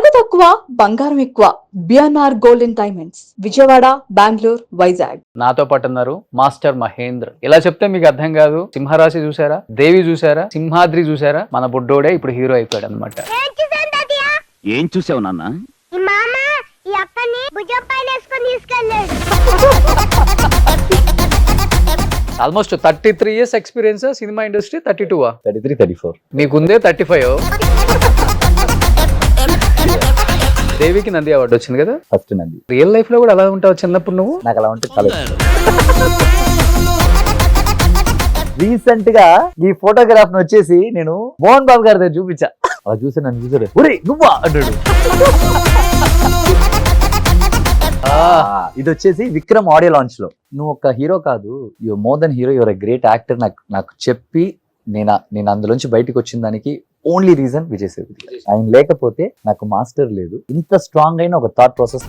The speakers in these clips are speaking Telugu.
నగదు తక్కువ బంగారం ఎక్కువ. BNR golden diamonds, Vijayawada, Bengaluru, Vizag. నాతో పాటు ఉన్నారు మాస్టర్ మహేంద్ర. ఇలా చెప్తే మీకు అర్థం కాదు. సింహరాశి చూసారా, దేవి చూసారా, సింహాద్రి చూసారా, మన బుడ్డోడే ఇప్పుడు హీరో అయిపోయాడు అనమాట. ఏం చూసావు నాన్న? Almost 33 years experience cinema industry. 32 33, 34. మీకుందే 35. దేవికి నంది అవార్డు వచ్చింది కదా ఫస్ట్ నంది. రియల్ లైఫ్ లో కూడా అలా ఉంటావు చిన్నప్పుడు నువ్వు? నాకు అలా ఉంటే చాలా రీసెంట్ గా ఈ ఫోటోగ్రాఫ్ వచ్చేసి నేను మోహన్ బాబు గారి దగ్గర చూపించా. అలా చూసి నన్ను చూసారు, ఒరే నువ్వా అంటాడు. ఇది వచ్చేసి విక్రమ్ ఆడియో లాంచ్ లో. నువ్వు ఒక హీరో కాదు, you more than hero, your a great actor నాకు చెప్పి నేను అందులోంచి బయటకు వచ్చిన దానికి ఓన్లీ రీజన్ విజయ్ సేతుపతి. ఆయన లేకపోతే నాకు మాస్టర్ లేదు. ఇంత స్ట్రాంగ్ అయిన ఒక థాట్ ప్రాసెస్.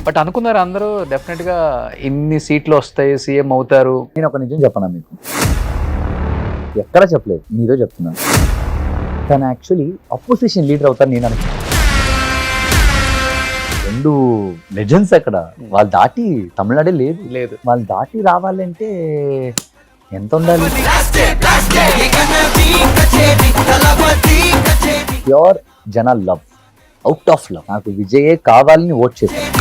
బట్ అనుకున్నారు అందరూ డెఫినెట్ గా ఇన్ని సీట్లు వస్తాయి, సీఎం అవుతారు. నేను ఒక నిజం చెప్పనా మీకు, ఎక్కడ చెప్పలేదు, మీతో చెప్తున్నాను. తను యాక్చువల్లీ అపోజిషన్ లీడర్ అవుతారు నేను అనుకున్నాను. 2 లెజెండ్స్ అక్కడ, వాళ్ళు దాటి తమిళనాడే లేదు. వాళ్ళు దాటి రావాలంటే ఎంత ఉండాలి? ప్యూర్ జన లవ్, అవుట్ ఆఫ్ లవ్. నాకు విజయే కావాలని ఓట్ చేశాను.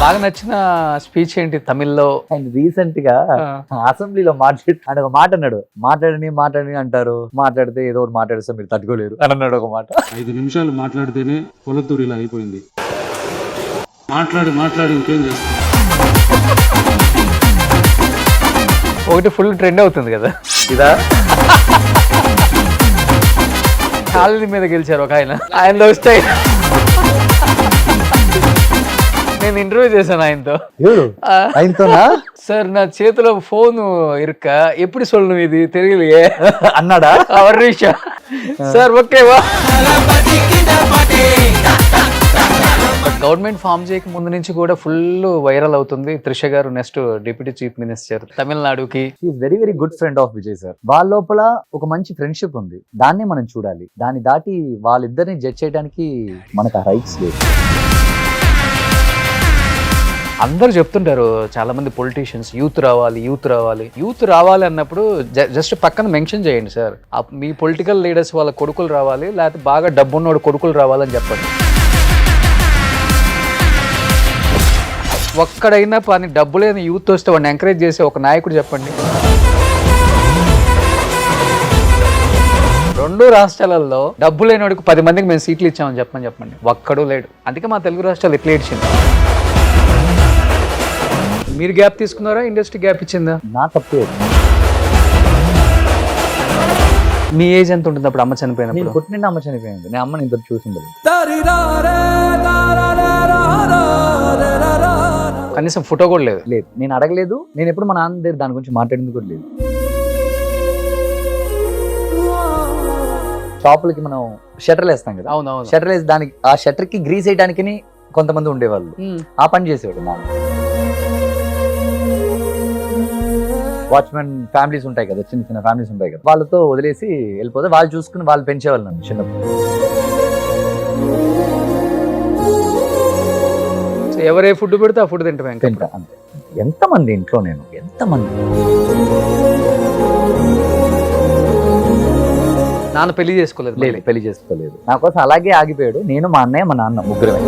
బాగా నచ్చిన స్పీచ్ ఏంటి తమిళ్లో? అండ్ రీసెంట్ గా అసెంబ్లీలో ఆయన ఒక మాట అన్నాడు, మాట్లాడని అంటారు, మాట్లాడితే ఏదో ఒకటి మాట్లాడిస్తే మీరు తట్టుకోలేరు అని అన్నాడు ఒక మాట. 5 నిమిషాలు మాట్లాడితేనే పొలతూరు ఇలా అయిపోయింది. మాట్లాడి ఇంకేం చేస్తాం. ఒకటి ఫుల్ ట్రెండ్ అవుతుంది కదా ఇదా, కాళ్ళ మీద గెలిచారు ఒక ఆయనలో వస్తాయి. నేను ఇంటర్వ్యూ చేశాను ఆయనతోనా? సార్ నా చేతిలో ఫోన్ ఇరుక్క ఎప్పుడు సొల్లు ఇది తెలియలే అన్నాడా? సార్ ఓకేవా. గవర్నమెంట్ ఫామ్ చేయక ముందు నుంచి కూడా ఫుల్ వైరల్ అవుతుంది Trisha garu next deputy chief minister తమిళనాడుకి. Very very good friend of Vijay sir. వాళ్ళ లోపల ఒక మంచి ఫ్రెండ్షిప్ ఉంది, దాన్నే మనం చూడాలి. దాన్ని దాటి వాళ్ళిద్దరిని జడ్జ్ చేయడానికి మనకు ఆ రైట్స్ లేదు. అందరూ చెప్తుంటారు చాలా మంది పొలిటీషియన్స్, యూత్ రావాలి అన్నప్పుడు జస్ట్ పక్కన మెన్షన్ చేయండి సార్, మీ పొలిటికల్ లీడర్స్ వాళ్ళ కొడుకులు రావాలి, లేకపోతే బాగా డబ్బున్నోడు కొడుకులు రావాలని చెప్పండి. ఒక్కడైనా పని డబ్బు లేని యూత్ వస్తే వాడిని ఎంకరేజ్ చేసే ఒక నాయకుడు చెప్పండి. 2 రాష్ట్రాలలో డబ్బు లేనివాడికి 10 మందికి మేము సీట్లు ఇచ్చామని చెప్పండి. ఒక్కడూ లేడు. అందుకే మా తెలుగు రాష్ట్రాలు ఎట్లా ఏడ్చింది. మీరు గ్యాప్ తీసుకున్నారా, ఇండస్ట్రీ గ్యాప్ ఇచ్చిందా? నా తప్పే. మీ ఏజ్ ఎంత ఉంటుంది అప్పుడు అమ్మ చనిపోయినప్పుడు? పుట్టిన అమ్మ చనిపోయింది. నేను అమ్మని ఇంత చూసిండదు. కనీసం ఫోటో కూడా లేదు. నేను అడగలేదు. నేను ఎప్పుడు మా నాన్న దగ్గర దాని గురించి మాట్లాడింది కూడా లేదు. షాపులకి మనం షట్టర్లు వేస్తాం కదా, అవునవును. షట్టర్ వేసి దానికి ఆ షట్టర్ కి గ్రీస్ వేయడానికి కొంతమంది ఉండేవాళ్ళు. ఆ పని చేసేవాడు నాన్న. వాచ్మెన్ ఫ్యామిలీస్ ఉంటాయి కదా, చిన్న ఫ్యామిలీస్ ఉంటాయి కదా, వాళ్ళతో వదిలేసి వెళ్ళిపోతే వాళ్ళు చూసుకుని వాళ్ళు పెంచేవాళ్ళు నన్ను చిన్నప్పుడు. ఎవరే ఫుడ్ పెడితే ఆ ఫుడ్ తింటా. ఎంతమంది ఇంట్లో నేను నాన్న పెళ్లి చేసుకోలేదు. పెళ్లి చేసుకోలేదు. నా కోసం అలాగే ఆగిపోయాడు. నేను, మా అన్నయ్య, మా నాన్న ముగ్గురమే.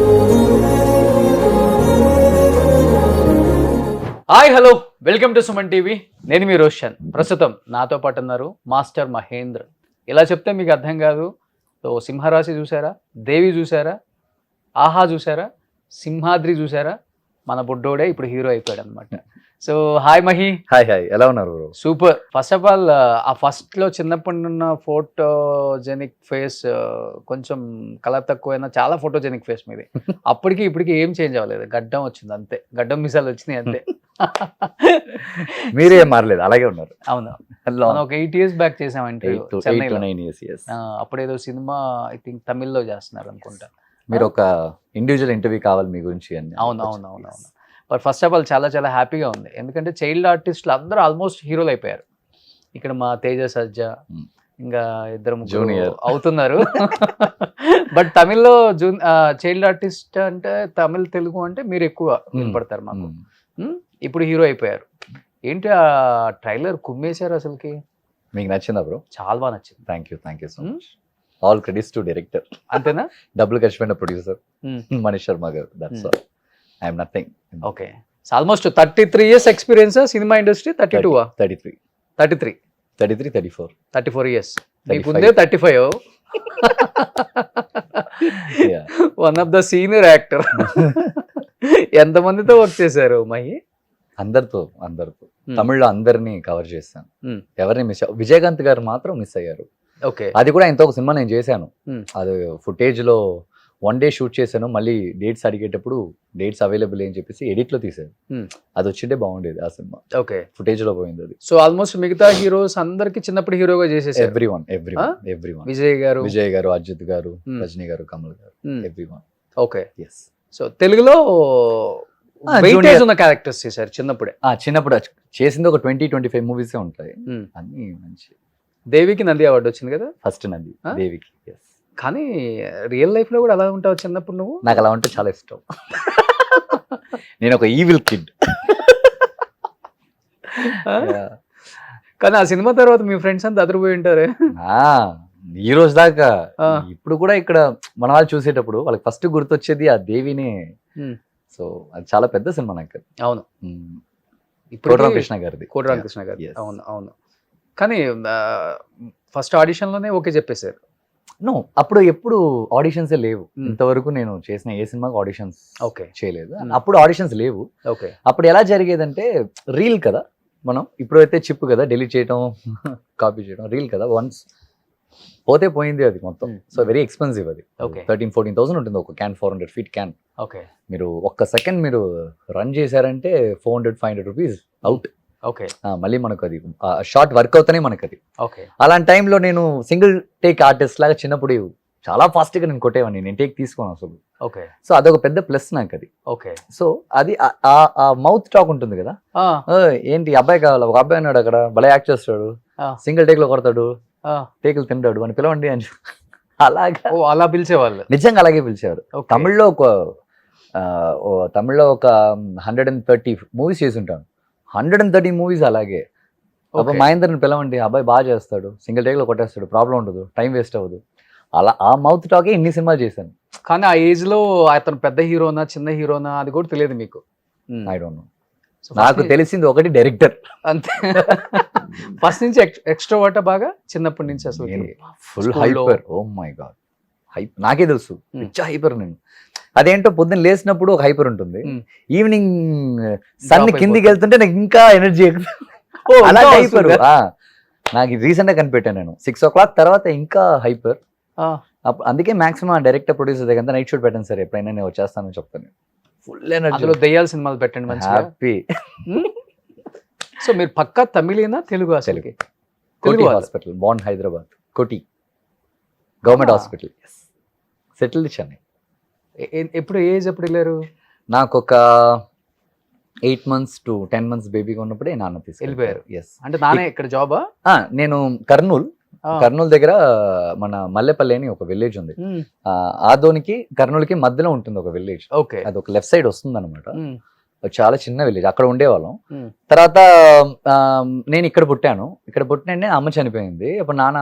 Hi hello, welcome to Suman TV. నేను మీ రోషన్. ప్రస్తుతం నాతో పాటు ఉన్నారు మాస్టర్ మహేంద్ర. ఇలా చెప్తే మీకు అర్థం కాదు. సో సింహరాశి చూసారా, దేవి చూసారా, ఆహా చూసారా, సింహాద్రి చూసారా, మన బుడ్డోడే ఇప్పుడు హీరో అయిపోయాడు అనమాట. So hi Mahi. హాయ్, ఎలా ఉన్నారు? సూపర్. ఫస్ట్ ఆఫ్ ఆల్ ఆ ఫస్ట్ లో చిన్నప్పటి ఉన్న ఫోటోజెనిక్ ఫేస్, కొంచెం కలర్ తక్కువైనా చాలా ఫోటోజెనిక్ ఫేస్ మీది. అప్పటికి ఇప్పటికి ఏం చేంజ్ అవ్వలేదు, గడ్డం వచ్చింది అంతే, గడ్డం మిసాలు వచ్చినాయి అంతే. మీరే మారలేదు, అలాగే ఉన్నారు. అవును, మనం ఒక 8 years బ్యాక్ చేసాం ఇంటర్వ్యూ చెన్నైలో. అప్పుడేదో సినిమా ఐ థింక్ తమిళ్లో చేస్తున్నారు అనుకుంటా. మీరు ఒక ఇండివిజువల్ ఇంటర్వ్యూ కావాలి మీ గురించి అని. అవును. బట్ ఫస్ట్ ఆఫ్ ఆల్ చాలా చాలా హ్యాపీగా ఉంది, ఎందుకంటే చైల్డ్ ఆర్టిస్టులు అందరూ ఆల్మోస్ట్ హీరోలు అయిపోయారు. ఇక్కడ మా తేజ సజ్జా, ఇంకా ఇద్దరు ముగ్గురు Junior. అవుతున్నారు. బట్ తమిళ్లో చైల్డ్ ఆర్టిస్ట్ అంటే తమిళ్ తెలుగు అంటే మీరు ఎక్కువ వినపడతారు మాకు. ఇప్పుడు హీరో అయిపోయారు. ఏంటి ఆ ట్రైలర్ కుమ్మేశారు అసలుకి, మీకు నచ్చిందా బ్రో? చాలా బాగా నచ్చింది. Thank you so much. All credits to director. అంతేనా? డబ్బులు ఖర్చు పెట్టిన producer Hmm. Manish Sharma garu. That's all. I'm nothing. Okay, almost 33 years experience cinema industry. 32 33 33 33 34 34 years. 35. మీకుందే 35. Yeah. One of the senior actor. ఎంతమందితో వర్క్ చేశారు మహి? అందరితో తమిళ్లో అందరినీ కవర్ చేశాను. Hmm. ఎవరిని మిస్ విజయకాంత్ గారు మాత్రం మిస్ అయ్యారు. ఓకే, అది కూడా ఇంత ఒక సినిమా నేను చేశాను. Hmm. అది ఫుటేజ్ లో 1 day షూట్ చేశాను. మళ్ళీ డేట్స్ అడిగేటప్పుడు డేట్స్ అవైలబుల్ అని చెప్పేసి ఎడిట్ లో తీసాను. Hmm. అది వచ్చింటే బాగుండేది ఆ సినిమా. ఓకే, ఫుటేజ్ లో పోయింది అది. సో ఆల్మోస్ట్ మిగతా హీరోస్ అందరికి చిన్నప్పుడు హీరోగా చేసేసారు. ఎవ్రీవన్ విజయ్ గారు, విజయ్ గారు, అజిత్ గారు, Hmm. రజనీ గారు, కమల్ గారు, ఎవ్రీవన్. ఓకే. ఎస్. సో తెలుగులో వెయిటేజ్ junior. ఉన్న క్యారెక్టర్స్ చేశారు చిన్నప్పుడే. చిన్నప్పుడు చేసింది ఒక 20-25 మూవీస్ ఉంటాయి. Hmm. అన్ని మంచి. దేవికి నంది అవార్డు వచ్చింది కదా. ఫస్ట్ నంది ఆ? దేవికి. ఎస్. కానీ రియల్ లైఫ్ లో కూడా అలా ఉంటావు చిన్నప్పుడు నువ్వు? నాకు అలా ఉంటే చాలా ఇష్టం. నేను ఒక ఈవిల్ కిడ్. కానీ ఆ సినిమా తర్వాత మీ ఫ్రెండ్స్ అంతా అదిరిపోయి ఉంటారే. ఈ రోజు దాకా ఆ. ఇప్పుడు కూడా ఇక్కడ మన వాళ్ళు చూసేటప్పుడు వాళ్ళకి ఫస్ట్ గుర్తొచ్చేది ఆ దేవినే. Hmm. సో అది చాలా పెద్ద సినిమా నాకు. అవును, ఇప్పుడు కృష్ణ గారిది. కోటి రామకృష్ణ గారు. Yes. అవును అవును. కానీ ఫస్ట్ ఆడిషన్ లోనే ఓకే చెప్పేశారు. నో, అప్పుడు ఎప్పుడు ఆడిషన్స్ లేవు. Hmm. ఇంతవరకు నేను చేసిన ఏ సినిమాకి ఆడిషన్స్ ఓకే చేయలేదు. Hmm. అప్పుడు ఆడిషన్స్ లేవు. ఓకే. అప్పుడు ఎలా జరిగేదంటే రీల్ కదా, మనం ఇప్పుడు అయితే చిప్ కదా, డిలీట్ చేయడం కాపీ చేయడం. రీల్ కదా, వన్స్ పోతే పోయింది అది మొత్తం. Hmm. సో వెరీ ఎక్స్పెన్సివ్ అది. Okay. 13,000-14,000 ఉంటుంది ఒక క్యాన్. 400 feet can. ఓకే. మీరు ఒక్క సెకండ్ మీరు రన్ చేశారంటే 400-500 రూపీస్ అవుట్. ఓకే. మళ్ళీ మనకు అది షార్ట్ వర్క్ అవుతానే మనకు అది. ఓకే. అలాంటి అలాంటి టైంలో నేను సింగిల్ టేక్ ఆర్టిస్ట్ లాగా చిన్నప్పుడు చాలా ఫాస్ట్గా నేను కొట్టేవాడిని. నేను టేక్ తీసుకోను అసలు. ఓకే. సో అదొక పెద్ద ప్లస్ నాకు అది. ఓకే. సో అది ఆ మౌత్ టాక్ ఉంటుంది కదా, ఏంటి అబ్బాయి కావాలి, ఒక అబ్బాయి ఉన్నాడు అక్కడ భలే యాక్ట్ చేస్తాడు, సింగిల్ టేక్ లో కొడతాడు, టేకులు తింటాడు అని పిలవండి అని. అలాగా అలా పిలిచేవాళ్ళు. నిజంగా అలాగే పిలిచేవారు. Okay. తమిళ్లో ఒక 130 మూవీస్ చేసి ఉంటాను. 130 మూవీస్ అలాగే. అప్పుడు Okay. మహేందర్ని పిలవండి, అబ్బాయి బాగా చేస్తాడు, సింగిల్ టేక్ లో కొట్టేస్తాడు, ప్రాబ్లం ఉండదు, టైం వేస్ట్ అవ్వదు. అలా ఆ మౌత్ టాకే ఇన్ని సినిమాలు చేశాను. కానీ ఆ ఏజ్ లో అతను పెద్ద హీరోనా చిన్న హీరోనా అది కూడా తెలియదు మీకు. I don't know. నాకు తెలిసింది ఒకటి, డైరెక్టర్ అంతే. ఫస్ట్ నుంచి ఎక్స్ట్రోవర్ట్ బాగా చిన్నప్పటి నుంచి అసలు. ఫుల్ School లో. హైపర్. ఓ మై గాడ్, నాకే తెలుసు Hmm. పిచ్చ హైపర్ నేను. అదేంటో పొద్దున్న లేచినప్పుడు ఒక హైపర్ ఉంటుంది, Hmm. ఈవినింగ్ సన్ Drop కిందికి అయిపోతుంది. వెళ్తుంటే నాకు ఇంకా ఎనర్జీ అలా ఇంకా హైపర్. వస్తుందా? నాకు రీసెంట్ గా కనిపెట్టాను నేను. 6 o'clock తర్వాత ఇంకా హైపర్. అందుకే మాక్సిమం డైరెక్టర్ ప్రొడ్యూసర్ దగ్గర నైట్ షూట్ పెట్టాను సార్, ఎప్పుడైనా నేను వచ్చేస్తాను చెప్తాను. ఫుల్ ఎనర్జీ, అందులో దెయ్యాల సినిమాలు పెట్టండి మంచిగా. హ్యాపీ. సో మీరు పక్కా తమిళేనా తెలుగు అసలుకి? కోటి తెలుగు వాళ్ళు. హాస్పిటల్, బాండ్ హైదరాబాద్, కోటి government Ah. Hospital. Settle Chennai. ఎప్పుడు ఏజ్ ఎప్పుడు వెళ్ళారు? నాకు ఒక 8 months to 10 months బేబీగా ఉన్నప్పుడే నాన్న వెళ్ళిపోయారు. ఎస్. అంటే నానే ఇక్కడ జాబా? నేను కర్నూలు దగ్గర మన మల్లెపల్లి అని ఒక విలేజ్ ఉంది. ఆదోనికి కర్నూలుకి మధ్యలో ఉంటుంది ఒక విలేజ్. ఓకే. అది ఒక లెఫ్ట్ సైడ్ వస్తుంది అనమాట. చాలా చిన్న విలేజ్, అక్కడ ఉండేవాళ్ళం. Hmm. తర్వాత నేను ఇక్కడ పుట్టినంటే అమ్మ చనిపోయింది. అప్పుడు నాన్న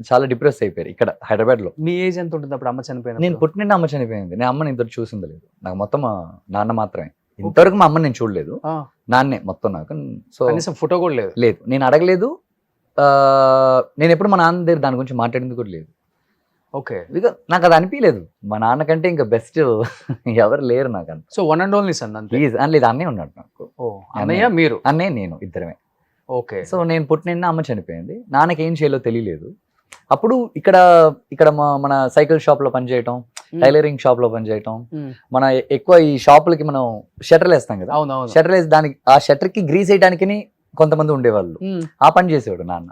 చాలా డిప్రెస్ అయిపోయారు ఇక్కడ హైదరాబాద్ లో. మీ ఏజ్ ఎంత ఉంటుంది అప్పుడు అమ్మ చనిపోయిన? నేను పుట్టినంటే అమ్మ చనిపోయింది. నేను అమ్మని ఇంతవరకు చూసింది లేదు. నాకు మొత్తం మా నాన్న మాత్రమే. ఇంతవరకు మా అమ్మని నేను చూడలేదు, నాన్నే మొత్తం నాకు. సో కనీసం ఫోటో కూడా లేదు? లేదు, నేను అడగలేదు. నేను ఎప్పుడు మా నాన్న దగ్గర దాని గురించి మాట్లాడింది కూడా లేదు. ఓకే. బికాజ్ నాకు అది అనిపించలేదు, మా నాన్న కంటే ఇంకా బెస్ట్ ఎవరు లేరు నాకు అంత. So one and only sun అంతే? లేదు, అన్నయ్య ఉన్నాడు నాకు. ఓ, అన్నయ్య మీరు? అన్నయ్య నేను ఇద్దరమే. ఓకే. సో నేను పుట్టిన అమ్మ చనిపోయింది. నాన్నకి ఏం చేయాలో తెలియలేదు. అప్పుడు ఇక్కడ మన సైకిల్ షాప్ లో పనిచేయటం, టైలరింగ్ షాప్ లో పనిచేయటం, మన ఎక్కువ ఈ షాపులకి మనం షట్టర్లు వేస్తాం కదా, అవునవును. షట్టర్ వేసి దానికి ఆ షట్టర్ కి గ్రీస్ వేయడానికి కొంతమంది ఉండేవాళ్ళు. ఆ పని చేసేవాడు నాన్న.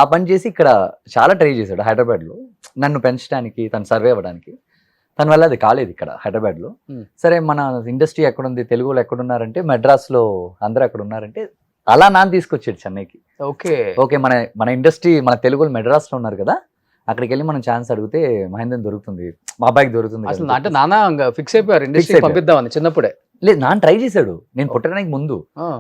ఆ పని చేసి ఇక్కడ చాలా ట్రై చేశాడు హైదరాబాద్ లో, నన్ను పెంచడానికి, తను సర్వే అవ్వడానికి. తన వల్ల అది కాలేదు ఇక్కడ హైదరాబాద్ లో. సరే మన ఇండస్ట్రీ ఎక్కడుంది, తెలుగులో ఎక్కడున్నారంటే మెడ్రాస్ లో అందరూ ఎక్కడ ఉన్నారంటే అలా నాన్న తీసుకొచ్చాడు చెన్నైకి. ఓకే ఓకే, మన మన ఇండస్ట్రీ మన తెలుగులో మెడ్రాస్ లో ఉన్నారు కదా, అక్కడికి వెళ్ళి మనం ఛాన్స్ అడిగితే మహేంద్రన్ దొరుకుతుంది, మా అబ్బాయికి దొరుకుతుంది అసలు కదా. అంటే నాన్న ఫిక్స్ అయిపోయారు ఇండస్ట్రీ అయిపోయారు. పంపిద్దామని చిన్నప్పుడే. లేదు, నాన్న ట్రై చేశాడు నేను పుట్టడానికి ముందు.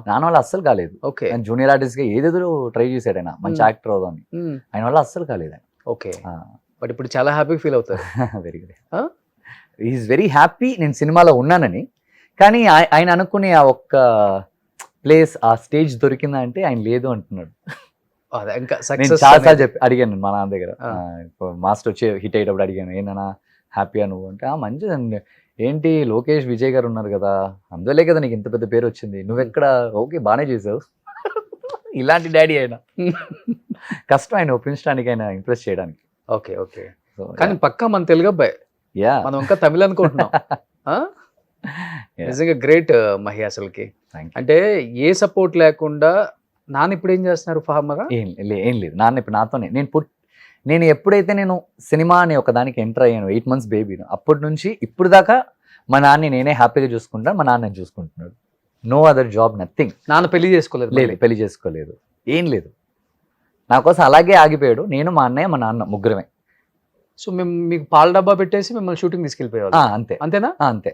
నాన్న వల్ల అస్సలు కాలేదు. ఓకే జూనియర్ ఆర్టిస్ట్ గా ఏదేదో ట్రై చేశాడు ఆయన, మంచి యాక్టర్ అవుదామని. ఆయన వల్ల అస్సలు కాలేదు. ఓకే బట్ ఇప్పుడు చాలా హ్యాపీ ఫీల్ అవుతారు. Very good, is very happy నేను సినిమాలో ఉన్నానని. కానీ ఆయన అనుకునే ఆ ఒక్క ప్లేస్, ఆ స్టేజ్ దొరికిందా అంటే ఆయన లేదు అంటున్నాడు. అదే ఇంకా నేను సక్సెస్ చాలాసార్లు చెప్పి అడిగాను మా నాన్న దగ్గర, మాస్టర్ వచ్చి హిట్ అయ్యేటప్పుడు అడిగాను, ఏంటన్నా హ్యాపీయా నువ్వు అంటే, మంచిదండి, ఏంటి లోకేష్ విజయ్ గారు ఉన్నారు కదా, అందువల్లే కదా నీకు ఇంత పెద్ద పేరు వచ్చింది, నువ్వెక్కడ, ఓకే బాగానే చేసావు. ఇలాంటి డాడీ ఆయన కష్టం ఆయన ఒప్పించడానికి, ఆయన ఇంప్రెస్ చేయడానికి. ఓకే ఓకే కానీ పక్కా మన తెలుగు అబ్బాయి, యా మనం ఇంకా తమిళ అనుకుంటున్నాం. నిజంగా గ్రేట్ మహి అసలుకి. అంటే ఏ సపోర్ట్ లేకుండా నాన్న ఇప్పుడు ఏం చేస్తున్నారు ఫార్మరా? ఏం లేదు, నాన్న ఇప్పుడు నాతోనే. నేను ఎప్పుడైతే నేను సినిమా అనే ఒక దానికి ఎంటర్ అయ్యాను, 8 months బేబీ, అప్పటి నుంచి ఇప్పుడు దాకా మా నాన్న నేనే హ్యాపీగా చూసుకుంటాను, మా నాన్న చూసుకుంటున్నాడు. No other job, nothing. నాన్న పెళ్లి చేసుకోలేదు? లేదు, పెళ్లి చేసుకోలేదు, ఏం లేదు. నా కోసం అలాగే ఆగిపోయాడు. నేను మా అన్నయ్య మా నాన్న ముగ్గురమే. సో మేము మీకు పాల డబ్బా పెట్టేసి మిమ్మల్ని షూటింగ్ తీసుకెళ్ళిపోయారు? అంతే. అంతేనా? అంతే.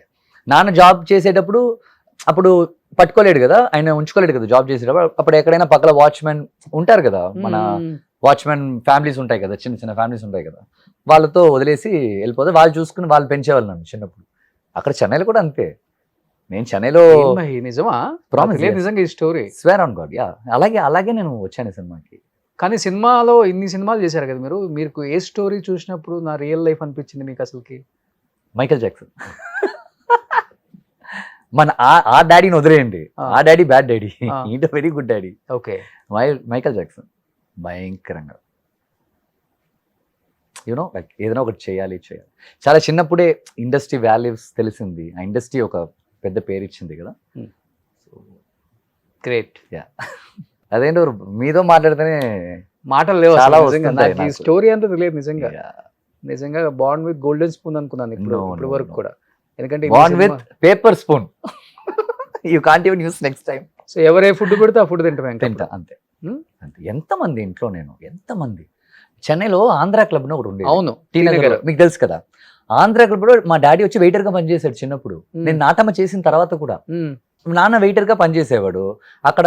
నాన్న జాబ్ చేసేటప్పుడు అప్పుడు పట్టుకోలేడు కదా, ఆయన ఉంచుకోలేడు కదా జాబ్ చేసేటప్పుడు. అప్పుడు ఎక్కడైనా పక్కన వాచ్మెన్ ఉంటారు కదా, మన వాచ్మెన్ ఫ్యామిలీస్ ఉంటాయి కదా, చిన్న చిన్న ఫ్యామిలీస్ ఉంటాయి కదా, వాళ్ళతో వదిలేసి వెళ్ళిపోతే వాళ్ళు చూసుకుని వాళ్ళు పెంచేవాళ్ళు నన్ను చిన్నప్పుడు. అక్కడ చెన్నైలో కూడా అంతే. నేను చెన్నైలో నిజమా? నిజంగా ఈ story square on God, yeah, అలాగే నేను వచ్చాను సినిమాకి. కానీ సినిమాలో ఇన్ని సినిమాలు చేశారు కదా మీరు, మీకు ఏ స్టోరీ చూసినప్పుడు నా రియల్ లైఫ్ అనిపించింది మీకు అసలుకి? Michael Jackson. మన ఆ డాడీని వదిలేయండి, ఆ డాడీ బ్యాడ్ డాడీ, ఈట very good daddy. Okay Michael Jackson భయంకరంగా, యూనో లైక్ ఏదైనా ఒకటి చేయాలి. చాలా చిన్నప్పుడే ఇండస్ట్రీ వాల్యూస్ తెలిసింది, ఆ ఇండస్ట్రీ ఒక పెద్ద పేరు ఇచ్చింది కదా. గ్రేట్. యా, అదేంటో మీతో మాట్లాడితేనే మాటలు లేవు చాలా నిజంగా. వస్తుంటాయి నాకు ఈ నాకు. స్టోరీ అంతా తెలియదు నిజంగా. Yeah. నిజంగా బాండ్ విత్ గోల్డెన్ స్పూన్ అనుకున్నాను ఇప్పుడు వరకు కూడా. ఎందుకంటే bond with paper spoon, you can't even use next time. So ఎవరే ఫుడ్ పెడితే ఆ ఫుడ్ తింటాం. తింటా అంతే. అంతే. ఎంతమంది ఇంట్లో ఎంతమంది చెన్నైలో ఆంధ్ర క్లబ్ ఒకటి ఉండేది. అవును, టీ నగర్, మీకు తెలుసు కదా. ఆంధ్ర క్లబ్ లో మా డాడీ వచ్చి వెయిటర్ గా పనిచేశాడు చిన్నప్పుడు. నేను నాటమ్మ చేసిన తర్వాత కూడా నాన్న వెయిటర్ గా పనిచేసేవాడు. అక్కడ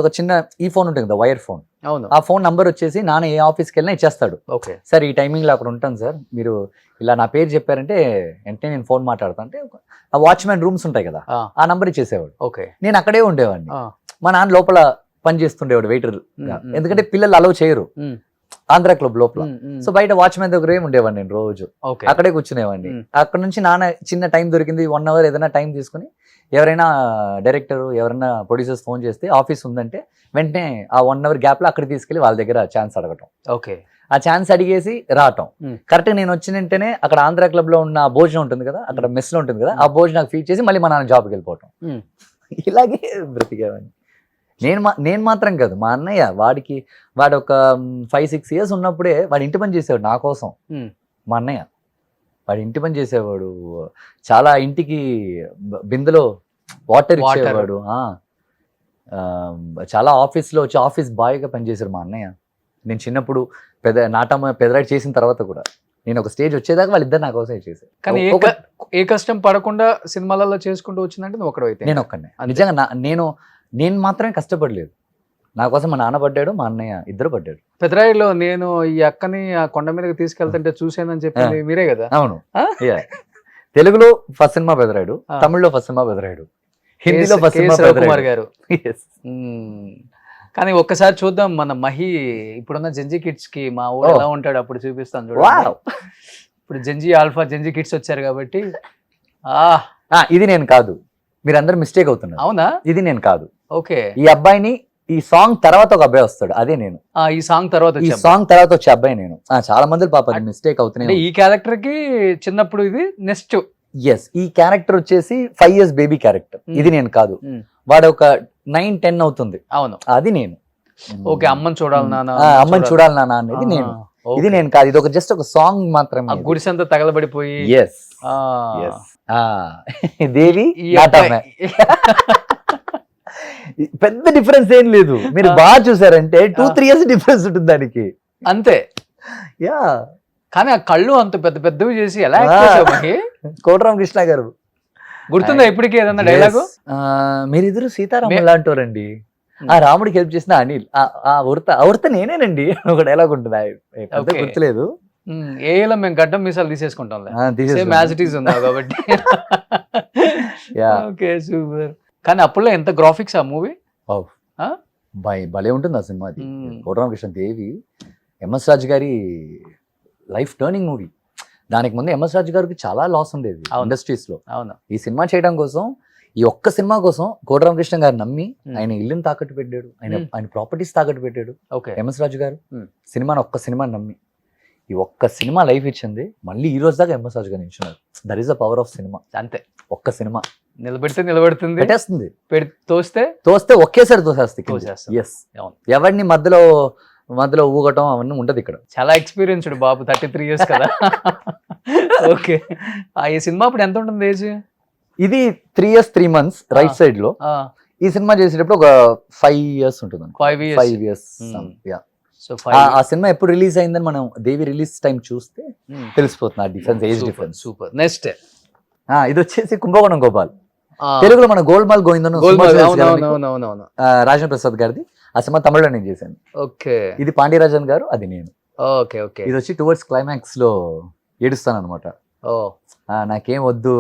ఒక చిన్న ఈ ఫోన్ ఉంటుంది కదా, వైర్ ఫోన్. అవును, ఆ ఫోన్ నంబర్ వచ్చేసి నాన్న ఏ ఆఫీస్కి వెళ్ళినా ఇచ్చేస్తాడు. ఓకే సార్ ఈ టైమింగ్ లో అక్కడ ఉంటాను సార్, మీరు ఇలా నా పేరు చెప్పారంటే వెంటనే నేను ఫోన్ మాట్లాడతాను అంటే, ఆ వాచ్మెన్ రూమ్స్ ఉంటాయి కదా, ఆ నంబర్ ఇచ్చేసేవాడు. ఓకే నేను అక్కడే ఉండేవాడిని. మా నాన్న లోపల పని చేస్తుండేవాడు వెయిటర్, ఎందుకంటే పిల్లలు అలౌ చేయరు ఆంధ్ర క్లబ్ లోపల. సో బయట వాచ్మెన్ దగ్గరే ఉండేవాడిని నేను రోజు, అక్కడే కూర్చునేవాడిని. అక్కడ నుంచి నాన్న చిన్న టైం దొరికింది 1 hour ఏదైనా టైం తీసుకుని, ఎవరైనా డైరెక్టర్ ఎవరైనా ప్రొడ్యూసర్స్ ఫోన్ చేస్తే ఆఫీస్ ఉందంటే వెంటనే ఆ 1 hour గ్యాప్ లో అక్కడ తీసుకెళ్లి వాళ్ళ దగ్గర ఛాన్స్ అడగటం. ఓకే ఆ ఛాన్స్ అడిగేసి రావటం. కరెక్ట్ నేను వచ్చిన వెంటనే అక్కడ ఆంధ్ర క్లబ్ లో ఉన్న భోజనం ఉంటుంది కదా, అక్కడ మెస్ లో ఉంటుంది కదా, ఆ భోజనం నాకు ఫీడ్ చేసి మళ్ళీ మా నాన్న జాబ్కి వెళ్ళిపోవటం. ఇలాగే బ్రతికేవాడిని. నేను మాత్రం కాదు, మా అన్నయ్య వాడు ఒక 5-6 years ఉన్నప్పుడే వాడు ఇంటి పని చేసేవాడు నా కోసం. మా అన్నయ్య వాడు ఇంటి పని చేసేవాడు, చాలా ఇంటికి బిందెలో వాటర్ ఇచ్చేవాడు. చాలా ఆఫీస్లో వచ్చి ఆఫీస్ బాయ్గా పనిచేశాడు మా అన్నయ్య. నేను చిన్నప్పుడు పెద్దరాడు చేసిన తర్వాత కూడా నేను ఒక స్టేజ్ వచ్చేదాకా వాళ్ళిద్దరు నా కోసం చేశారు. కానీ ఏ కష్టం పడకుండా సినిమాలలో చేసుకుంటూ వచ్చిందంటే నువ్వు ఒకడు అయితే? నేను ఒక్కనే. నిజంగా నేను మాత్రమే కష్టపడలేదు, నా కోసం మా నాన్న పడ్డాడు, మా అన్నయ్య ఇద్దరు పడ్డాడు. పెదరాయిలో నేను ఈ అక్కని ఆ కొండ మీదకి తీసుకెళ్తుంటే చూసానని చెప్పింది మీరే కదా? అవును. తెలుగులో ఫస్ట్ సినిమా పెదరాయుడు, తమిళ్లో ఫస్ట్ సినిమా పెదరాయుడు, హిందీలో ఫస్ట్ సినిమా కుమార్ గారు. కానీ ఒక్కసారి చూద్దాం మన మహి ఇప్పుడున్న జెంజీ కిడ్స్ కి మా ఊరు ఎలా ఉంటాడు అప్పుడు చూపిస్తాను చూడండి. ఇప్పుడు జెంజీ ఆల్ఫా జెంజీ కిడ్స్ వచ్చారు కాబట్టి. ఇది నేను కాదు, మీరందరూ మిస్టేక్ అవుతున్నారు. అవునా? ఇది నేను కాదు. ఓకే, ఈ అబ్బాయిని ఈ సాంగ్ తర్వాత ఒక అబ్బాయి వస్తాడు, అదే నేను. ఈ సాంగ్ తర్వాత వచ్చే అబ్బాయి నేను. చాలా మంది పాప మిస్టేక్ అవుతున్నాయి. ఈ క్యారెక్టర్ కి చిన్నప్పుడు ఇది నెక్స్ట్. ఎస్, ఈ క్యారెక్టర్ వచ్చేసి 5 years బేబీ క్యారెక్టర్. ఇది నేను కాదు. వాడు ఒక 9-10 అవుతుంది. అవును, అది నేను. ఓకే, అమ్మని చూడాలి నాన్న, అమ్మని చూడాలి నాన్న అనేది నేను. ఇది నేను కాదు, ఇది ఒక జస్ట్ ఒక సాంగ్ మాత్రమే. గుడిసంతా తగలబడిపోయి దేవి పెద్ద డిఫరెన్స్ ఏం లేదు. మీరు బాగా చూసారంటే 2-3 ఇయర్స్ డిఫరెన్స్ ఉంటుంది దానికి. అంతే. యా, కానీ ఆ కళ్ళు అంత పెద్ద పెద్దవి చేసి ఎలా యాక్ట్ చేసావు మహి? కోటరామకృష్ణ గారు గుర్తుందా ఇప్పటికీ ఏదన్నా డైలాగు? మీరిద్దరు సీతారాములు లాంటోరండి. ఆ రాముడికి హెల్ప్ చేసిన అనిల్, ఆ ఉడత నేనేనండి ఒక డైలాగ్ ఉంటుంది. Okay. గుర్తులేదు. ఏలో మేము గడ్డం మీసాలు తీసేసుకుంటాంలే. సేమ్ యాజ్ ఇట్ ఈస్ ఉందా కాబట్టి. Yeah. Okay, super. కానీ అప్పుడులో ఎంత గ్రాఫిక్స్ ఆ మూవీ. భలే ఉంటుంది ఆ సినిమా. అది Hmm. కోటరామకృష్ణ దేవి ఎంఎస్ రాజు గారి లైఫ్ టర్నింగ్ మూవీ. దానికి ముందు ఎంఎస్ రాజు గారికి చాలా లాస్ ఉండేది అవును. ఇండస్ట్రీస్ లో. అవును. ఈ సినిమా చేయడం కోసం, ఈ ఒక్క సినిమా కోసం కోటరామకృష్ణ గారు నమ్మి ఆయన ఇల్లుని తాకట్టు పెట్టాడు, ఆయన ప్రాపర్టీస్ తాకట్టు పెట్టాడు ఓకే. ఎంఎస్ రాజు గారు. Hmm. సినిమాని ఒక్క సినిమాని నమ్మి ఈ ఒక్క సినిమా లైఫ్ ఇచ్చింది. మళ్ళీ ఈ రోజు దాకా ఎంఎస్ రాజు గారు నిల్చున్నారు. That is the power of cinema. అంతే. ఒక్క సినిమా నిలబెడితే నిలబెడుతుంది, పెట్టేస్తుంది, తోస్తే ఒకేసారి తోసేస్తుంది. తోసేస్తుంది. ఎస్, అవును. ఎవరిని మధ్యలో ఊగటం అవన్నీ ఉండదు ఇక్కడ. చాలా ఎక్స్పీరియన్స్డ్ బాబు, 33 ఇయర్స్ కదా. ఓకే. ఈ సినిమా అప్పుడు ఎంత ఉంటుంది ఏజ్? ఇది 3 years 3 months రైట్ సైడ్ లో. ఈ సినిమా చేసేటప్పుడు ఒక 5 years ఉంటుంది. 5 years. సో ఆ సినిమా ఎప్పుడు రిలీజ్ అయిందని మనం దేవి రిలీజ్ టైం చూస్తే తెలిసిపోతుంది ఆ difference, age difference. Super. Next ఇది వచ్చేసి కుంభకోణం గోపాల్. తెలుగులో మన గోల్మాల్ గోవిందను రాజేంద్ర ప్రసాద్ గారిది. ఆ సినిమా తమిళలో నేను చేశాను. ఓకే. ఇది పాండ్యరాజన్ గారు, అది నేను. ఓకే. ఓకే. ఇది వచ్చి టువర్డ్స్ క్లైమాక్స్ లో ఏడుస్తాను అనమాట. నాకేం వద్దు,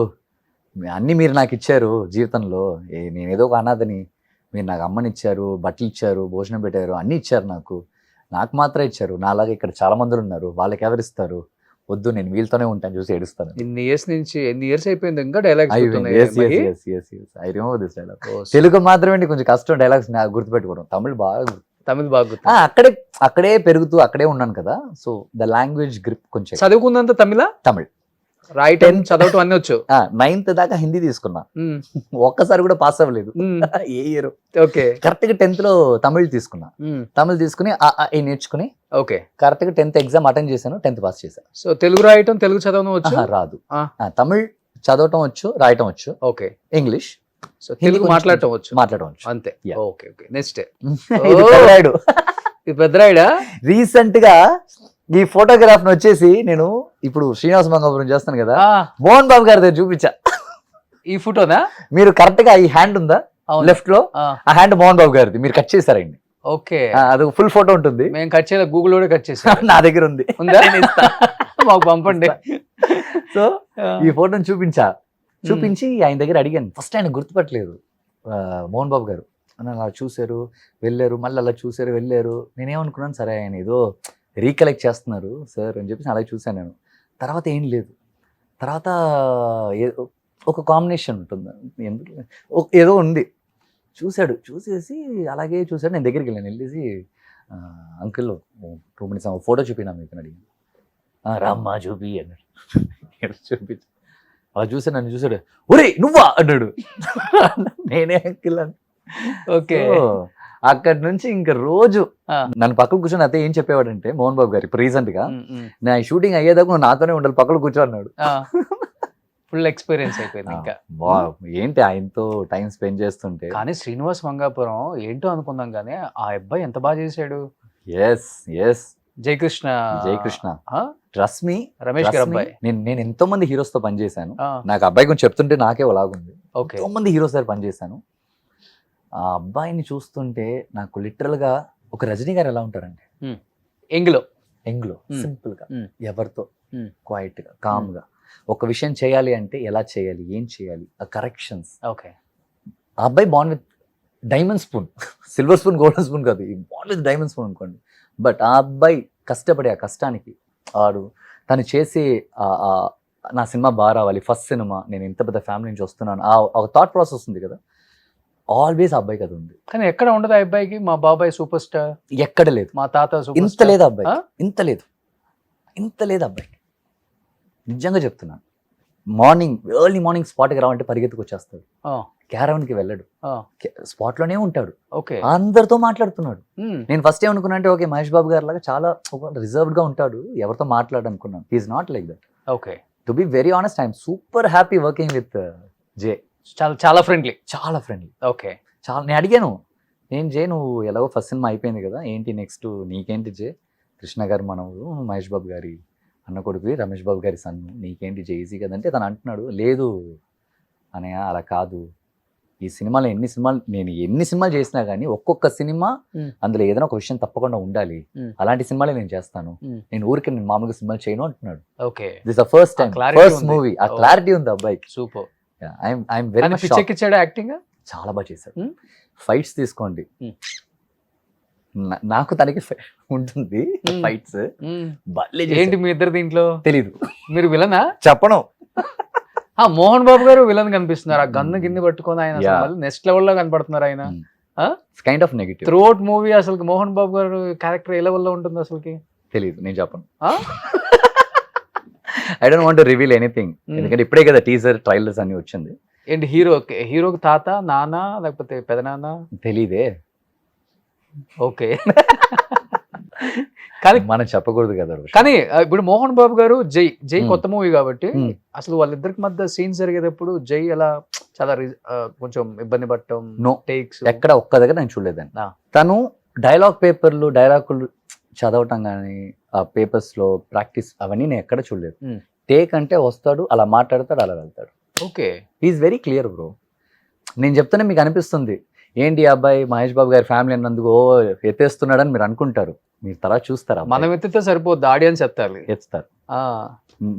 అన్ని మీరు నాకు ఇచ్చారు జీవితంలో, నేను ఏదో ఒక అనాథని, మీరు నాకు అమ్మని ఇచ్చారు, బట్టలు ఇచ్చారు, భోజనం పెట్టారు, అన్ని ఇచ్చారు, నాకు మాత్రం ఇచ్చారు, నాలాగా ఇక్కడ చాలా మంది ఉన్నారు, వాళ్ళకి ఎవరిస్తారు, వద్దు, నేను వీళ్ళతోనే ఉంటాను, చూసి ఏడుస్తాను. ఎన్ని ఇయర్స్ అయిపోయింది ఇంకా డైలాగ్స్? తెలుగు మాత్రమే కొంచెం కష్టం డైలాగ్స్ గుర్తుపెట్టుకోవడం. తమిళ్ బాగా అక్కడే పెరుగుతూ అక్కడే ఉన్నాను కదా, సో ద లాంగ్వేజ్ గ్రిప్ కొంచెం. చదువుకుందంత తమిళ్ రాయటం చదవటం అన్ని వచ్చు. 9th దాకా హిందీ తీసుకున్నా, ఒక్కసారి కూడా పాస్ అవ్వలేదు. ఏ ఇయర్? ఓకే. కరెక్ట్ గా 10th లో తమిళ్ తీసుకున్నా. తమిళ్ తీసుకుని నేర్చుకుని ఓకే కరెక్ట్ గా 10th ఎగ్జామ్ అటెండ్ చేశాను, 10th పాస్ చేశాను. సో తెలుగు రాయటం, తెలుగు చదవడం వచ్చు? రాదు. తమిళ్ చదవటం వచ్చు, రాయటం వచ్చు. ఓకే. ఇంగ్లీష్, సో తెలుగు మాట్లాడటం వచ్చు అంతే. ఓకే. ఓకే. నెక్స్ట్ ఇది పెద్దరాయుడా. రీసెంట్ గా ఈ ఫోటోగ్రాఫ్ వచ్చేసి నేను ఇప్పుడు శ్రీనివాస మంగాపురం చేస్తాను కదా, మోహన్ బాబు గారి దగ్గర చూపించా. ఈ ఫోటోనా? మీరు కరెక్ట్ గా ఈ హ్యాండ్ ఉందా లెఫ్ట్ లో, ఆ హ్యాండ్ మోహన్ బాబు గారిది, మీరు కట్ చేశారండి. ఓకే. అది ఫుల్ ఫోటో ఉంటుంది. మేము కట్ చేయలేదు, గూగుల్ కూడా కట్ చేసాం. నా దగ్గర ఉంది, మాకు పంపండి. సో ఈ ఫోటోని చూపించి ఆయన దగ్గర అడిగాను. ఫస్ట్ ఆయన గుర్తుపట్టలేదు మోహన్ బాబు గారు. అలా చూశారు, వెళ్ళారు, మళ్ళీ అలా చూశారు, వెళ్ళారు. నేనేమనుకున్నాను, సరే ఆయన ఏదో రీకలెక్ట్ చేస్తున్నారు సార్ అని చెప్పేసి అలాగే చూశాను నేను. తర్వాత ఏం లేదు. తర్వాత ఒక కాంబినేషన్ ఉంటుంది, ఏదో ఉంది. చూసేసి అలాగే చూశాడు. నేను దగ్గరికి వెళ్ళేసి అంకుల్ 2 minutes ఫోటో చూపినా మీకు అడిగి, రామ్మా చూపి అన్నాడు. చూపించి అలా చూసాడు, నన్ను చూసాడు, ఒరే నువ్వా అన్నాడు. నేనే అంకుల్ అని. ఓకే. అక్కడి నుంచి ఇంకా రోజు నన్ను పక్కన కూర్చొని అయితే ఏం చెప్పేవాడంటే మోహన్ బాబు గారు ఇప్పుడు రీసెంట్ గా, నా షూటింగ్ అయ్యేదాకా నువ్వు నాతోనే ఉండాలి, పక్కన కూర్చో అన్నాడు. ఫుల్ ఎక్స్పీరియన్స్ అయిపోయింది ఇంకా. ఏంటి ఆయనతో టైం స్పెండ్ చేస్తుంటే. కానీ శ్రీనివాస్ మంగాపురం ఏంటో అనుకుందాం కానీ ఆ అబ్బాయి ఎంత బాగా చేశాడు. Yes Jayakrishna trust me, Ramesh గారు అబ్బాయి. నేను ఎంతో మంది హీరోస్ తో పనిచేశాను. నాకు అబ్బాయి గురించి చెప్తుంటే నాకే అలాగుంది. ఎంతో మంది హీరోస్ దగ్గర పనిచేశాను. ఆ అబ్బాయిని చూస్తుంటే నాకు లిటరల్ గా ఒక రజనీ గారు ఎలా ఉంటారంటే ఎంగ్లో సింపుల్ గా, ఎవరితో క్వైట్ గా, కామ్ గా, ఒక విషయం చేయాలి అంటే ఎలా చేయాలి, ఏం చేయాలి, ఆ కరెక్షన్స్. ఓకే. ఆ అబ్బాయి bond with diamond spoon, silver spoon, golden spoon కాదు, ఈ బాండ్ విత్ డైమండ్ స్పూన్ అనుకోండి. బట్ ఆ అబ్బాయి కష్టపడే ఆ కష్టానికి తను చేసే నా సినిమా బాగా రావాలి, ఫస్ట్ సినిమా, నేను ఇంత పెద్ద ఫ్యామిలీ నుంచి వస్తున్నాను, ఆ థాట్ ప్రాసెస్ ఉంది కదా, ఆల్వేస్ ఆ అబ్బాయికి అది ఉంది. కానీ ఎక్కడ ఉండదు ఆ అబ్బాయికి, మా బాబాయ్ సూపర్ స్టార్ ఎక్కడ లేదు, మా తాత ఇంత లేదు అబ్బాయి, ఇంత లేదు అబ్బాయికి. నిజంగా చెప్తున్నాను. ఎర్లీ మార్నింగ్ స్పాట్కి రావంటే పరిగెత్తుకు వచ్చేస్తాడు, క్యారవన్కి వెళ్ళడు, స్పాట్ లోనే ఉంటాడు, అందరితో మాట్లాడుతున్నాడు. నేను ఫస్ట్ ఏమనుకున్నా అంటే ఓకే మహేష్ బాబు గారు లాగా చాలా రిజర్వ్డ్ గా ఉంటాడు, ఎవరితో మాట్లాడు అనుకున్నాను. He's not like that. Okay. To be very honest, I'm super happy working with Jay. చాలా ఫ్రెండ్లీ. ఓకే. చాలా నేను అడిగాను, ఏం జే నువ్వు ఎలాగో ఫస్ట్ సినిమా అయిపోయింది కదా, ఏంటి నెక్స్ట్ నీకేంటి జే, కృష్ణ గారు మనవు, మహేష్ బాబు గారి అన్న కొడుకు, రమేష్ బాబు గారి సన్ను, నీకేంటి జే ఈజీ కదంటే తను అంటున్నాడు, లేదు అనయ్య అలా కాదు, ఈ సినిమాలో ఎన్ని సినిమాలు చేసినా కానీ ఒక్కొక్క సినిమా అందులో ఏదైనా ఒక విషయం తప్పకుండా ఉండాలి, అలాంటి సినిమాలే నేను చేస్తాను, నేను మామూలుగా సినిమాలు చేయను అంటున్నాడు. Okay, this the first time, first movie, ఆ క్లారిటీ ఉంది అబ్బాయికి. Super. I'm very much shocked. పిచ్చెక్కిచ్చాడు యాక్టింగ్, చాలా బాగా చేశాడు. ఫైట్స్ తీసుకోండి, నాకు తనకి ఉంటుంది ఫైట్స్. ఏంటి మీ ఇద్దరు దీంట్లో తెలీదు, మీరు విలనా చెప్పను. మోహన్ బాబు గారు విలన్ కనిపిస్తున్నారు, ఆ గన్ను కింద పట్టుకొని ఆయన నెక్స్ట్ లెవెల్ లో కనపడుతున్నారు ఆయన. Kind of negative through out movie అసలు మోహన్ బాబు గారు క్యారెక్టర్ ఏ లెవెల్ లో ఉంటుంది అసలుకి తెలీదు, నేను చెప్పను. I don't want to reveal anything, ఎందుకంటే ఇప్పుడే కదా టీజర్ ట్రైలర్స్ అన్ని వచ్చింది. ఏంటి హీరోకి తాత, నాన్న, లేకపోతే పెదనాన్న తెలీదే. ఓకే, కానీ మనం చెప్పకూడదు కదా. కానీ ఇప్పుడు మోహన్ బాబు గారు జై కొత్త మూవీ కాబట్టి అసలు వాళ్ళిద్దరికి మధ్య సీన్స్ జరిగేటప్పుడు జై ఎలా చాలా కొంచెం ఇబ్బంది పడటం, టేక్స్ ఎక్కడ ఒక్క దగ్గర నేను చూడలేదండి. తను డైలాగులు చదవటం కానీ ఆ పేపర్స్ లో ప్రాక్టీస్ అవన్నీ నేను ఎక్కడ చూడలేదు. టేక్ అంటే వస్తాడు, అలా మాట్లాడతాడు, అలా వెళ్తాడు. Okay, is very clear bro. నేను చెప్తానే మీకు అనిపిస్తుంది ఏంటి అబ్బాయి మహేష్ బాబు గారి ఫ్యామిలీ అన్నందుకు ఎత్తేస్తున్నాడని మీరు అనుకుంటారు, మీరు తర్వాత చూస్తారా? మనం ఎత్తితే సరిపోద్ది, ఆడియన్స్ ఎత్తాలి. ఎత్తారు.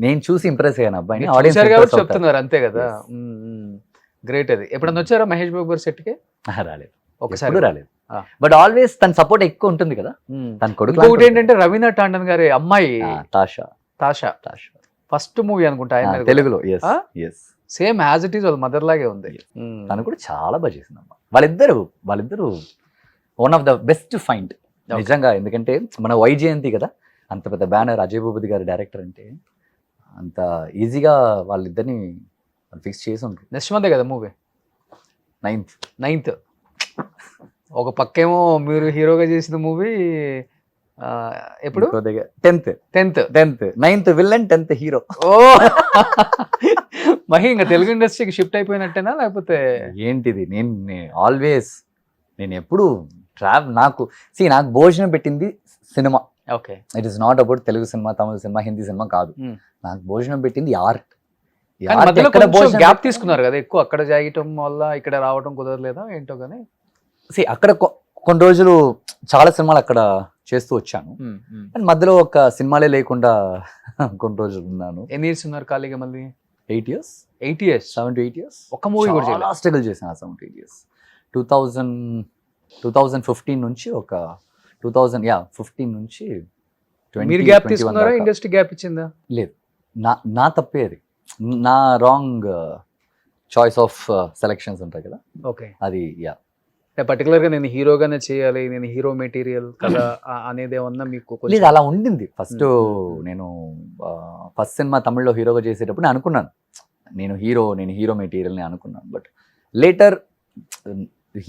నేను చూసి ఇంప్రెస్ అయ్యాను అబ్బాయిని, ఆడియన్స్ చెప్తున్నారు అంతే కదా. గ్రేట్. అది ఎప్పుడన్నా వచ్చారా మహేష్ బాబు గారి సెట్ కి? రాలేదు, ఒకసారి రాలేదు. బట్ ఆల్వేస్ తన సపోర్ట్ ఎక్కువ ఉంటుంది కదా. తన కొడుకు ఒకటి ఏంటంటే రవీనా టాండన్ గారి అమ్మాయి తాషా ఫస్ట్ మూవీ అనుకుంటా ఆయన తెలుగులో. సేమ్ యాజ్ ఇట్ ఈస్ వాళ్ళ మదర్ లాగే ఉంది. తను కూడా చాలా బాగా చేసింది అమ్మా. వాళ్ళిద్దరు one of the best find నిజంగా. ఎందుకంటే మన వైజయంతి కదా, అంత పెద్ద బ్యానర్, అజయ్ భూపతి గారి డైరెక్టర్ అంటే అంత ఈజీగా వాళ్ళిద్దరిని ఫిక్స్ చేసి ఉంటారు. నెక్స్ట్ మందే కదా మూవీ, 9th. ఒక పక్కేమో మీరు హీరోగా చేసిన మూవీ ఎప్పుడు? 10th. 9th villain, 10th hero. ఓ మహి ఇంకా తెలుగు ఇండస్ట్రీకి షిఫ్ట్ అయిపోయినట్టేనా లేకపోతే ఏంటిది? నేను ఆల్వేస్ ఎప్పుడు నాకు భోజనం పెట్టింది cinema. Okay, it is not about Telugu cinema, Tamil cinema, Hindi cinema కాదు. నాకు భోజనం పెట్టింది ఆర్ట్. గ్యాప్ తీసుకున్నారు కదా ఎక్కువ, అక్కడ చేయటం వల్ల ఇక్కడ రావడం కుదరలేదా ఏంటో కానీ. అక్కడ కొన్ని రోజులు చాలా సినిమాలు అక్కడ చేస్తూ వచ్చాను, అండ్ మధ్యలో ఒక సినిమాలే లేకుండా కొన్ని రోజులు ఉన్నాను. ఎన్ని ఇయర్స్ ఉన్నారు ఖాళీగా? మళ్ళీ 8 years, 7 to 8 years. ఒక మూవీ కూడా చాలా స్ట్రగుల్ చేశాను. 7 to 8 years. 2015 నుంచి 2015 నుంచి మీరు గ్యాప్ తీసుకున్నారా? ఇండస్ట్రీ గ్యాప్ ఇచ్చిందా? లేదు, నా తప్పే అది. నా రాంగ్ చాయిస్ ఆఫ్ సెలెక్షన్స్ ఉంటాయి కదా. ఓకే, అది పర్టికులర్ గా నేను హీరోగానే చేయాలి, నేను హీరో మెటీరియల్ కదా అనేది ఏమన్నా మీకు? లేదు, అలా ఉండింది. నేను ఫస్ట్ సినిమా తమిళ్లో హీరోగా చేసేటప్పుడు నేను అనుకున్నాను నేను హీరో మెటీరియల్ అనుకున్నాను. బట్ లేటర్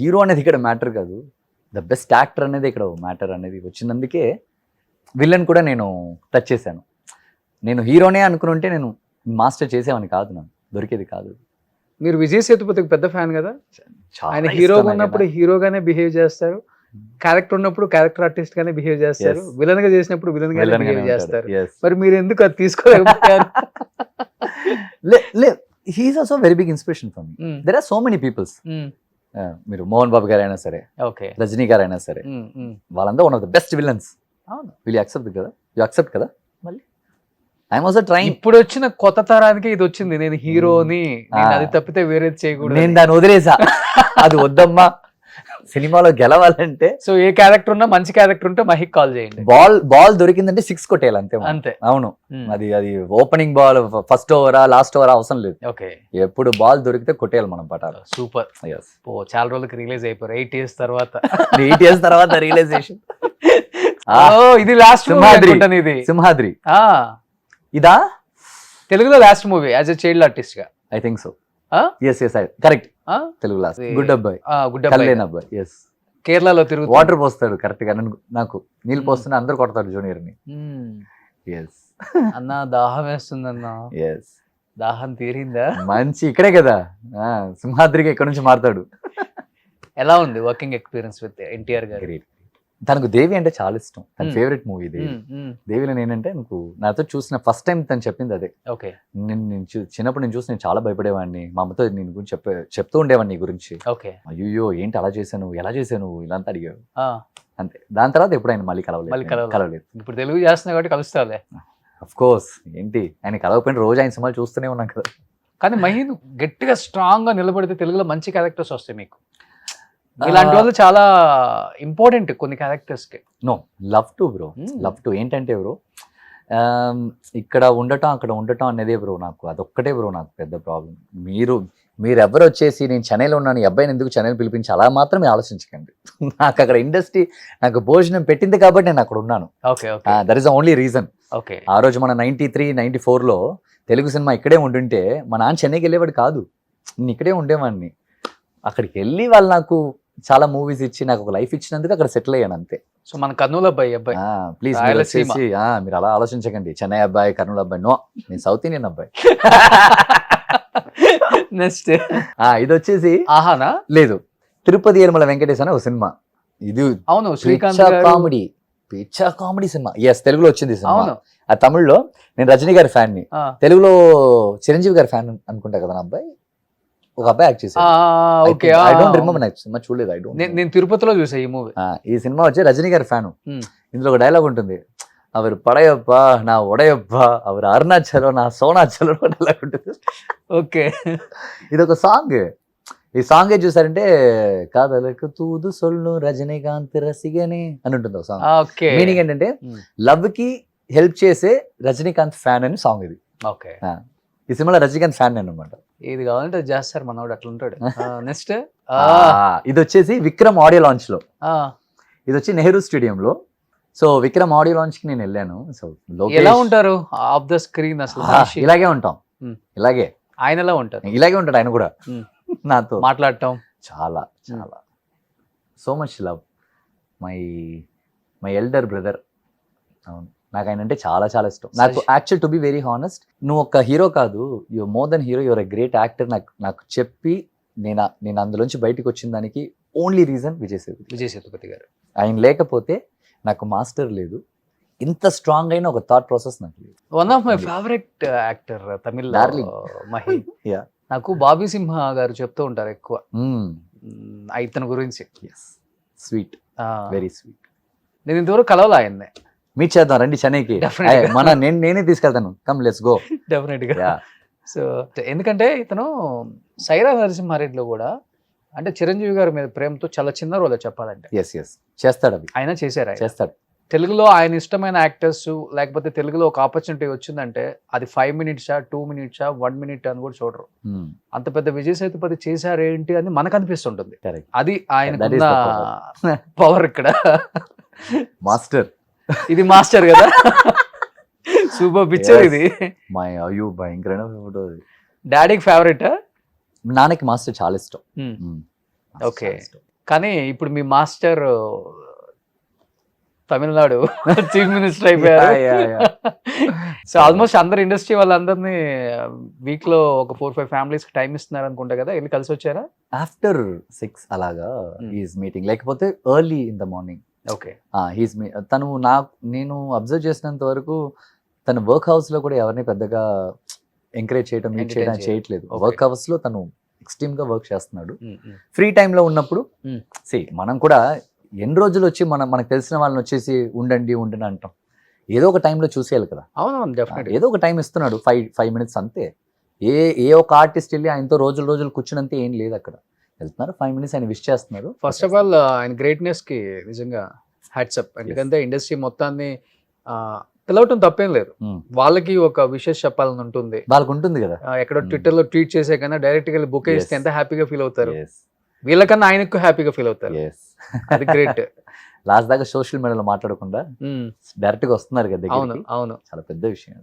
హీరో అనేది ఇక్కడ మ్యాటర్ కాదు, ద బెస్ట్ యాక్టర్ అనేది ఇక్కడ మ్యాటర్ అనేది వచ్చినందుకే విలన్ కూడా నేను టచ్ చేశాను. నేను హీరోనే అనుకుని ఉంటే నేను మాస్టర్ చేసేవాని కాదు, నాకు దొరికేది కాదు. మీరు విజయ్ సేతుపతికి పెద్ద ఫ్యాన్ కదా, ఆయన హీరోగా ఉన్నప్పుడు హీరోగానే బిహేవ్ చేస్తారు, క్యారెక్టర్ ఉన్నప్పుడు క్యారెక్టర్ ఆర్టిస్ట్ గానే బిహేవ్ చేస్తారు, విలన్ గా చేసినప్పుడు విలన్ గానే బిహేవ్ చేస్తారు. మరి మీరు ఎందుకు అది తీసుకోలేకపోయారు? He's also very big inspiration for me. There are so many peoples. మీరు మోహన్ బాబు గారు అయినా సరే, రజనీ గారు అయినా సరే, వాళ్ళంతా one of the best villains. Will you accept కదా? యూ యాక్సెప్ట్ కదా? మళ్ళీ ఐఎమ్ ఆల్సో ట్రైయింగ్. ఇప్పుడు వచ్చిన కొత్త తరానికి ఇది వచ్చింది, నేను హీరోని, అది తప్పితే వేరేది చేయకూడదు. నేను దాన్ని వదిలేసా, అది వద్దమ్మా. సినిమాలో గెలవాలంటే సో ఏ క్యారెక్టర్ ఉన్నా, మంచి క్యారెక్టర్ ఉంటే మహిక్ కాల్ చేయండి. బాల్ దొరికిందంటే 6 కొట్టేయాలి అంతే. అంతే, అవును. అది ఓపెనింగ్ బాల్, ఫస్ట్ ఓవరా లాస్ట్ ఓవరా అవసరం లేదు. ఓకే, ఎప్పుడు బాల్ దొరికితే కొట్టేయాలి మనం పటాలు. సూపర్. చాలా రోజులకి రిలీజ్ అయిపోయారు, 8 years తర్వాత. 8 years తర్వాత రిలీజేషన్. ఇది లాస్ట్ ఇది సింహాద్రి. ఇదా తెలుగులో last movie as a child artist గా? I think so. yes correct. Telugu last. Good అబ్బాయి, అబ్బాయి. yes, కేరళలో తిరుగు వాటర్ పోస్తాడు కరెక్ట్ గా. నాకు నీళ్ళు పోస్తున్నా అందరు కొడతాడు జూనియర్ ని. yes అన్నా దాహం వేస్తుందన్నా. yes, దాహం తీరిందా? మంచి ఇక్కడే కదా, సింహాద్రికి ఎక్కడి నుంచి మారుతాడు. ఎలా ఉంది వర్కింగ్ ఎక్స్పీరియన్స్ విత్ ఎన్టీఆర్ గారు? గ్రేట్. తనకు దేవి అంటే చాలా ఇష్టం, తన Hmm. ఫేవరెట్ మూవీ దేవి. దేవిలో నేనంటే నాకు నాతో చూసిన ఫస్ట్ టైం తను చెప్పింది అదే. ఓకే చిన్నప్పుడు నేను చూసి నేను చాలా భయపడేవాడిని, మా అమ్మతో నేను గురించి చెప్తూ ఉండేవాడిని నీ గురించి. ఓకే అయ్యో ఏంటి అలా చేశాను, ఎలా చేశాను, ఇలా అంతా అడిగాడు అంతే. దాని తర్వాత ఎప్పుడు ఆయన మళ్ళీ మళ్ళీ కలవలేదు. ఇప్పుడు తెలుగు చేస్తున్నా కాబట్టి కలుస్తావులే. అఫ్ కోర్స్, ఏంటి ఆయన కలవకపోయిన రోజు ఆయన సినిమాలు చూస్తూనే ఉన్నాం కదా. కానీ మహీన్ గట్టిగా స్ట్రాంగ్ గా నిలబడితే తెలుగులో మంచి క్యారెక్టర్స్ వస్తాయి మీకు. ఇలాంటి వాళ్ళు చాలా ఇంపార్టెంట్ కొన్ని క్యారెక్టర్స్ కి. No, love to bro, Hmm. Love to. ఏంటంటే బ్రో, ఇక్కడ ఉండటం అక్కడ ఉండటం అనేదే బ్రో నాకు, అదొక్కటే బ్రో నాకు పెద్ద ప్రాబ్లం. మీరెవరు వచ్చేసి నేను చెన్నైలో ఉన్నాను, ఈ అబ్బాయిని ఎందుకు చెన్నైలో పిలిపించి అలా మాత్రమే ఆలోచించకండి. నాకు అక్కడ ఇండస్ట్రీ నాకు భోజనం పెట్టింది కాబట్టి నేను అక్కడ ఉన్నాను. Okay okay that is the only reason. Okay ఆ రోజు మన 93, 94లో తెలుగు సినిమా ఇక్కడే ఉండుంటే మా నాన్న చెన్నైకి వెళ్ళేవాడు కాదు, నేను ఇక్కడే ఉండేవాడిని. అక్కడికి వెళ్ళి వాళ్ళు నాకు చాలా మూవీస్ ఇచ్చి నాకు ఒక లైఫ్ ఇచ్చినందుకు అక్కడ సెటిల్ అయ్యాను అంతే. సో మన కర్నూలు అబ్బాయి ప్లీజ్ రాయలసీమ. మీరు అలా ఆలోచించకండి, చెన్నై అబ్బాయి, కర్నూలు అబ్బాయి. నో, నేను సౌత్ ఇండియన్ అబ్బాయి. నెక్స్ట్ ఇది వచ్చేసి ఆహానా లేదు, తిరుపతి ఏర్మల వెంకటేశ్ అనే ఒక సినిమా. ఇది అవును శ్రీకాంత్ గారు. కామెడీ, పిచ్చా కామెడీ సినిమా. ఎస్, తెలుగులో వచ్చింది ఈ సినిమా. అవును ఆ తమిళ్లో నేను రజనీ గారి ఫ్యాన్ ని, ఆ. తెలుగులో చిరంజీవి గారి ఫ్యాన్ అనుకుంటా కదా నా అబ్బాయి. ఒక అబ్బాయి యాక్ట్ చేశాడు. ఓకే ఐ డోంట్ రిమెంబర్, నాకు సినిమా చూడలేదు. I don't. నేను తిరుపతిలో చూసా ఈ మూవీ. ఈ సినిమా వచ్చి రజనీ గారి ఫ్యాన్. Hmm. ఇందులో ఒక డైలాగ్ ఉంటుంది, அவர் పడయప్ప నా ఒడయప్ప, அவர் అరుణాచలం నా సోనాచలం డైలాగ్ ఉంటుంది. ఓకే ఇది ఒక సాంగ్. ఈ సాంగ్ ఏ చూసారంటే కాదలకు తూదు సొల్లు రజనీకాంత్ రసిగనే అని ఉంటుంది ఒక సాంగ్. ఓకే మీనింగ్ ఏంటంటే Hmm. లవ్ కి హెల్ప్ చేసే రజనీకాంత్ ఫ్యాన్ అని సాంగ్ ఇది. ఓకే ఈ సినిమాలో రజనీకాంత్ ఫ్యాన్ అనమాట. ఇది కావాలంటే అది చేస్తారు మనోడు అట్లా ఉంటాడు. నెక్స్ట్ ఇది వచ్చేసి విక్రమ్ ఆడియో లాంచ్ లో, ఇది వచ్చి నెహ్రూ స్టేడియంలో. సో విక్రమ్ ఆడియో లాంచ్ కి నేను వెళ్ళాను. సో ఎలా ఉంటారు ఆఫ్ ద స్క్రీన్ అసలు మనిషి? ఇలాగే ఉంటాం, Hmm. ఇలాగే ఆయన ఎలా ఉంటారు? ఇలాగే ఉంటాడు ఆయన కూడా Hmm. నాతో మాట్లాడటం చాలా చాలా so much love. My my elder brother. అవును, నాకు ఆయన అంటే చాలా చాలా ఇష్టం. నాకు actual to be very honest, నువ్వు ఒక హీరో కాదు, your more than hero, your a great actor నాకు చెప్పి నేను అందులోంచి బయటకు వచ్చిన దానికి ఓన్లీ రీజన్ విజయ్ సేతుపతి గారు. ఆయన లేకపోతే నాకు మాస్టర్ లేదు, ఇంత స్ట్రాంగ్ అయిన ఒక థాట్ ప్రాసెస్ నాకు లేదు. One of my favourite actor Tamil Darling. Mahi. Yeah. నాకు బాబీ సింహ గారు చెప్తూ ఉంటారు ఎక్కువ ఇతని గురించి. స్వీట్, ఆ, వెరీ స్వీట్. నేను ఇంతవరకు కలవలే ఆయన్ని. మీట్ చేద్దాం రండి చెన్నైకి. Definitely. నేనే తీసుకెళ్తాను, కమ్ లెట్స్ గో. డెఫినెట్ గా. సో ఎందుకంటే ఇతను సైరా నరసింహారెడ్డిలో కూడా అంటే చిరంజీవి గారి మీద ప్రేమతో చాలా చిన్న రోల్ చెప్పాలంటే ఎస్ చేస్తాడు, అవి ఆయన చేశారు. ఆయన చేస్తాడు. తెలుగులో ఆయన ఇష్టమైన యాక్టర్స్ లేకపోతే తెలుగులో ఒక ఆపర్చునిటీ వచ్చిందంటే అది 5 minutes 2 minutes 1 minute అని కూడా చూడరు. Hmm. అంత పెద్ద విజయ్ సేతుపతి చేశారేంటి అని మనకు అనిపిస్తుంటుంది. Correct. అది ఆయన That is the పవర్ ఇక్కడ. మాస్టర్, ఇది మాస్టర్ కదా. సూపర్ పిక్చర్ ఇది. మై అయ్యో భయంకరమైన ఫోటో. డాడీకి ఫేవరెట్. నాన్నకి మాస్టర్ చాలా ఇష్టం. Master Okay. చాలా ఇష్టం. కానీ ఇప్పుడు మీ మాస్టర్ తమిళనాడు చీఫ్ మినిస్టర్ అయిపోయారు. Yeah, yeah. సో ఆల్మోస్ట్ అందరు ఇండస్ట్రీ వాళ్ళందరినీ వీక్ లో ఒక 4-5 ఫ్యామిలీస్ కి టైం ఇస్తున్నారు అనుకుంటా కదా, వెళ్ళి కలిసి వచ్చారా? ఆఫ్టర్ 6 అలాగా ఈజ్ మీటింగ్, లేకపోతే early in the morning. Okay తను నేను అబ్జర్వ్ చేసినంత వరకు తన వర్క్ హౌస్ లో కూడా ఎవరిని పెద్దగా ఎంకరేజ్ చేయడం మీట్ చేయడం Entertain చేయట్లేదు. Okay. వర్క్ హౌస్ లో తను ఎక్స్ట్రీమ్ గా వర్క్ చేస్తున్నాడు. ఫ్రీ టైంలో ఉన్నప్పుడు మనం కూడా ఎన్ని రోజులు వచ్చి మనకు తెలిసిన వాళ్ళని వచ్చేసి ఉండండి అంటాం. ఏదో ఒక టైంలో చూసేయాలి కదా. అవును డెఫినెట్. ఏదో ఒక టైం ఇస్తున్నాడు, 5 minutes అంతే. ఏ ఒక ఆర్టిస్ట్ వెళ్ళి ఆయనతో రోజులు కూర్చున్నంతే ఏం లేదు అక్కడ. వెళ్తున్నారు 5 minutes ఆయన విష్ చేస్తున్నారు. ఫస్ట్ ఆఫ్ ఆల్ ఆయన గ్రేట్నెస్ కి నిజంగా హ్యాట్స్ అప్. ఎందుకంటే ఇండస్ట్రీ మొత్తాన్ని పిలవటం తప్పేం లేదు. వాళ్ళకి ఒక విషెస్ చెప్పాలని ఉంటుంది, వాళ్ళకు ఉంటుంది కదా. ఎక్కడో ట్విట్టర్ లో ట్వీట్ చేసే కన్నా డైరెక్ట్ గా బుక్ ఇస్తే ఎంత హ్యాపీగా ఫీల్ అవుతారు. Yes. వీళ్ళకన్నా ఆయనకు హ్యాపీగా ఫీల్ అవుతారు. Yes. అది గ్రేట్. లాస్ట్ దాకా సోషల్ మీడియాలో మాట్లాడకుండా డైరెక్ట్ గా వస్తున్నారు కదా అవును దగ్గరికి. అవును. చాలా పెద్ద విషయం.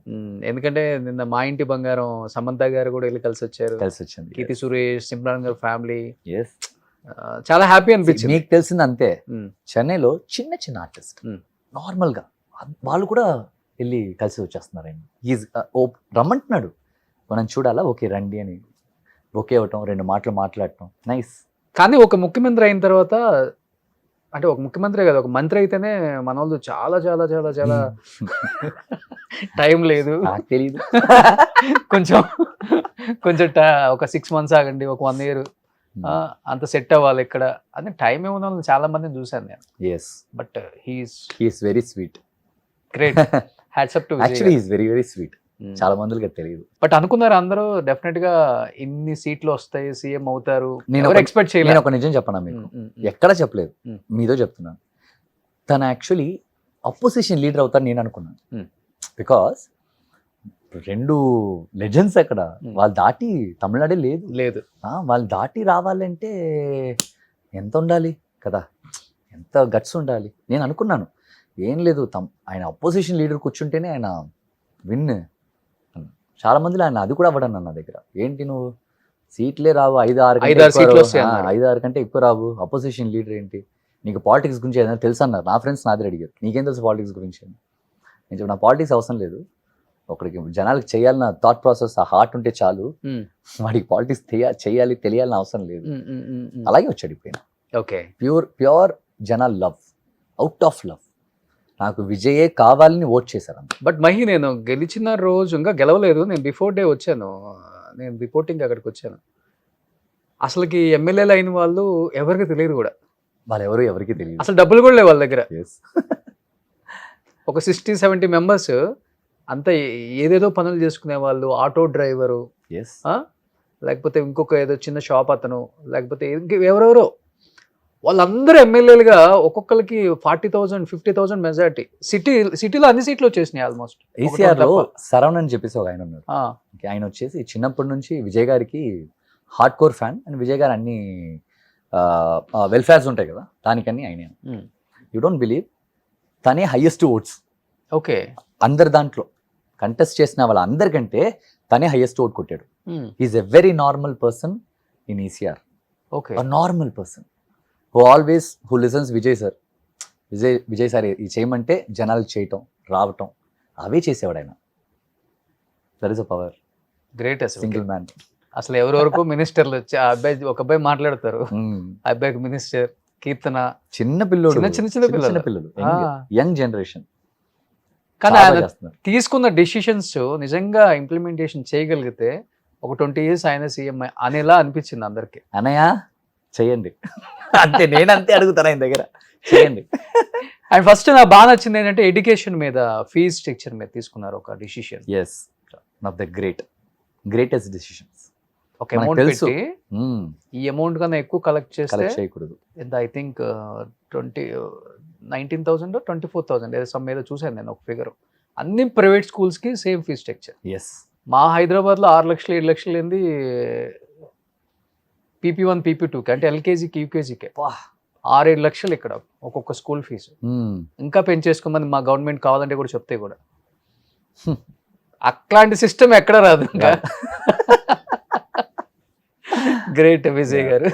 ఎందుకంటే నిన్న మా ఇంటి బంగారం సమంత గారు కూడా వెళ్ళి కలిసి వచ్చారు. కలిసి వచ్చింది. కీర్తి సురేష్, సిమ్రాన్ గారు ఫ్యామిలీ. Yes. చాలా హ్యాపీ అనిపించింది. మీకు తెలిసింది అంతే, Mm. చెన్నైలో చిన్న ఆర్టిస్ట్ Mm. నార్మల్ గా వాళ్ళు కూడా వెళ్ళి కలిసి వచ్చేస్తున్నారు. ఆయన రమ్మంటున్నాడు, మనం చూడాలా, ఓకే రండి అని ఓకే అవటం, 2 మాటలు మాట్లాడటం. నైస్. కానీ ఒక ముఖ్యమంత్రి అయిన తర్వాత, అంటే ఒక ముఖ్యమంత్రి కదా, ఒక మంత్రి అయితేనే మన వాళ్ళు చాలా చాలా చాలా చాలా టైం లేదు, నాకు తెలియదు. కొంచెం కొంచెం ఒక 6 months ఆగండి, ఒక 1 year అంత సెట్ అవ్వాలి ఇక్కడ అని టైం ఏమున్న వాళ్ళని చాలా మందిని చూశాను నేను. Yes, but he's he's very sweet. Great, hats up to actually is very very sweet. చాలా మందికి అది తెలియదు. బట్ అనుకున్నారు అందరూ డెఫినెట్ గా ఇన్ని సీట్లు వస్తాయి, సీఎం అవుతారు, నేను ఎవరు ఎక్స్పెక్ట్ నేను చేయలేదు. ఒక నిజం చెప్పనా మీకు, ఎక్కడ చెప్పలేదు, Mm. మీతో చెప్తున్నాను. తను యాక్చువల్లీ అపోజిషన్ లీడర్ అవుతారు నేను అనుకున్నాను. Mm. బికాస్ 2 లెజెండ్స్ అక్కడ, Mm. వాళ్ళు దాటి తమిళనాడే లేదు. లేదు. వాళ్ళు దాటి రావాలంటే ఎంత ఉండాలి కదా, ఎంత గట్స్ ఉండాలి. నేను అనుకున్నాను ఏం లేదు, ఆయన అపోజిషన్ లీడర్ కూర్చుంటేనే ఆయన విన్. చాలా మందిలో ఆయన అది కూడా అవ్వడం నా దగ్గర. ఏంటి నువ్వు సీట్లే రావు, 5-6 సీట్లు వస్తాయి అన్నాడు. 5-6 కంటే ఎక్కువ రావు, అపోజిషన్ లీడర్ ఏంటి, నీకు పాలిటిక్స్ గురించి ఏదైనా తెలుసు అన్నారు. నా ఫ్రెండ్స్ నాదే అడిగారు, నీకేం తెలుసు పాలిటిక్స్ గురించి అని. నేను చెప్పి నా పాలిటిక్స్ అవసరం లేదు, ఒకరికి జనాలకు చేయాలన్న థాట్ ప్రాసెస్, ఆ హార్ట్ ఉంటే చాలు, వాడికి పాలిటిక్స్ చేయాలి తెలియాలని అవసరం లేదు. అలాగే వచ్చాడు ఇప్పుడు. ఓకే, ప్యూర్ జనాలు లవ్, అవుట్ ఆఫ్ లవ్. నాకు విజయే కావాలని ఓట్ చేశారు అంత. బట్ మహి నేను గెలిచిన రోజు ఇంకా గెలవలేదు, నేను బిఫోర్ డే వచ్చాను, నేను రిపోర్టింగ్ అక్కడికి వచ్చాను. అసలుకి ఎమ్మెల్యేలు అయిన వాళ్ళు ఎవరికి తెలియదు కూడా, వాళ్ళు ఎవరికి తెలియదు. అసలు డబ్బులు కూడా లేవు వాళ్ళ దగ్గర. Yes. ఒక 60-70 మెంబర్స్ అంతా ఏదేదో పనులు చేసుకునే వాళ్ళు, ఆటో డ్రైవరు, Yes. లేకపోతే ఇంకొక ఏదో చిన్న షాప్ అతను, లేకపోతే ఎవరెవరో, వాళ్ళందరూ ఎమ్మెల్యేలుగా ఒక్కొక్కరికి 40,000 50,000 మెజారిటీ. సిటీలో అన్ని సీట్లు వచ్చేసినాయి ఆల్మోస్ట్. ఈసీఆర్ లో శరవణ్ అని చెప్పేసి ఒక ఆయన ఉన్నారు. ఆయన వచ్చేసి చిన్నప్పటి నుంచి విజయ్ గారికి hardcore fan, and Vijay గారు అన్ని వెల్ఫేర్స్ ఉంటాయి కదా, దానికన్నీ ఆయన. యూ డోంట్ బిలీవ్, తనే హైయెస్ట్ ఓట్స్. ఓకే, అందరి దాంట్లో కంటెస్ట్ చేసిన వాళ్ళ అందరికంటే తనే హైయెస్ట్ ఓట్ కొట్టాడు. Is a very normal person in ECR. Okay, normal person who listens Vijay sir. Vijay sir ఇది చేయమంటే జనాలకు చేయటం, రావటం, అవే చేసేవాడు ఆయన. That is a power. Great. అసలు సింగిల్ మ్యాన్. అసలు ఎవరెవరకు మినిస్టర్లు వచ్చి, ఆ అబ్బాయి ఒక అబ్బాయి మాట్లాడతారు, ఆ అబ్బాయికి మినిస్టర్, కీర్తన, చిన్న పిల్లలు, చిన్న పిల్లలు. Young generation. కానీ ఆయన తీసుకున్న డెసిషన్స్ నిజంగా ఇంప్లిమెంటేషన్ చేయగలిగితే ఒక 20 years ఆయన సీఎం అనేలా అనిపించింది అందరికి. అనయ్య చెయ్యండి అంతే, నేను అంతే అడుగుతాను ఆయన దగ్గర, చేయండి. అండ్ ఫస్ట్ నాకు బాగా నచ్చింది ఏంటంటే ఎడ్యుకేషన్ మీద, ఫీజ్ స్ట్రక్చర్ మీద తీసుకున్నారు ఒక decision. Yes, one of the greatest decisions. ఒక అమౌంట్ పెట్టి ఈ అమౌంట్ కన్నా ఎక్కువ కలెక్ట్ చేయకూడదు. ఐ థింక్ 19,000 24,000 ఏదో సమ్ ఏదో చూసాను నేను ఒక ఫిగర్. అన్ని ప్రైవేట్ స్కూల్స్ కి సేమ్ ఫీజ్ స్ట్రక్చర్. ఎస్, మా హైదరాబాద్ లో 6 లక్షలు 7 లక్షలు ఏంది PP1 PP2కి, అంటే ఎల్కేజీకి యూకేజీకి 6-7 లక్షలు ఇక్కడ ఒక్కొక్క స్కూల్ ఫీజు. ఇంకా పెంచేసుకోమని మా గవర్నమెంట్ కావాలంటే కూడా చెప్తే కూడా అట్లాంటి సిస్టమ్ ఎక్కడ రాదు ఇంకా. గ్రేట్ విజయ్ గారు.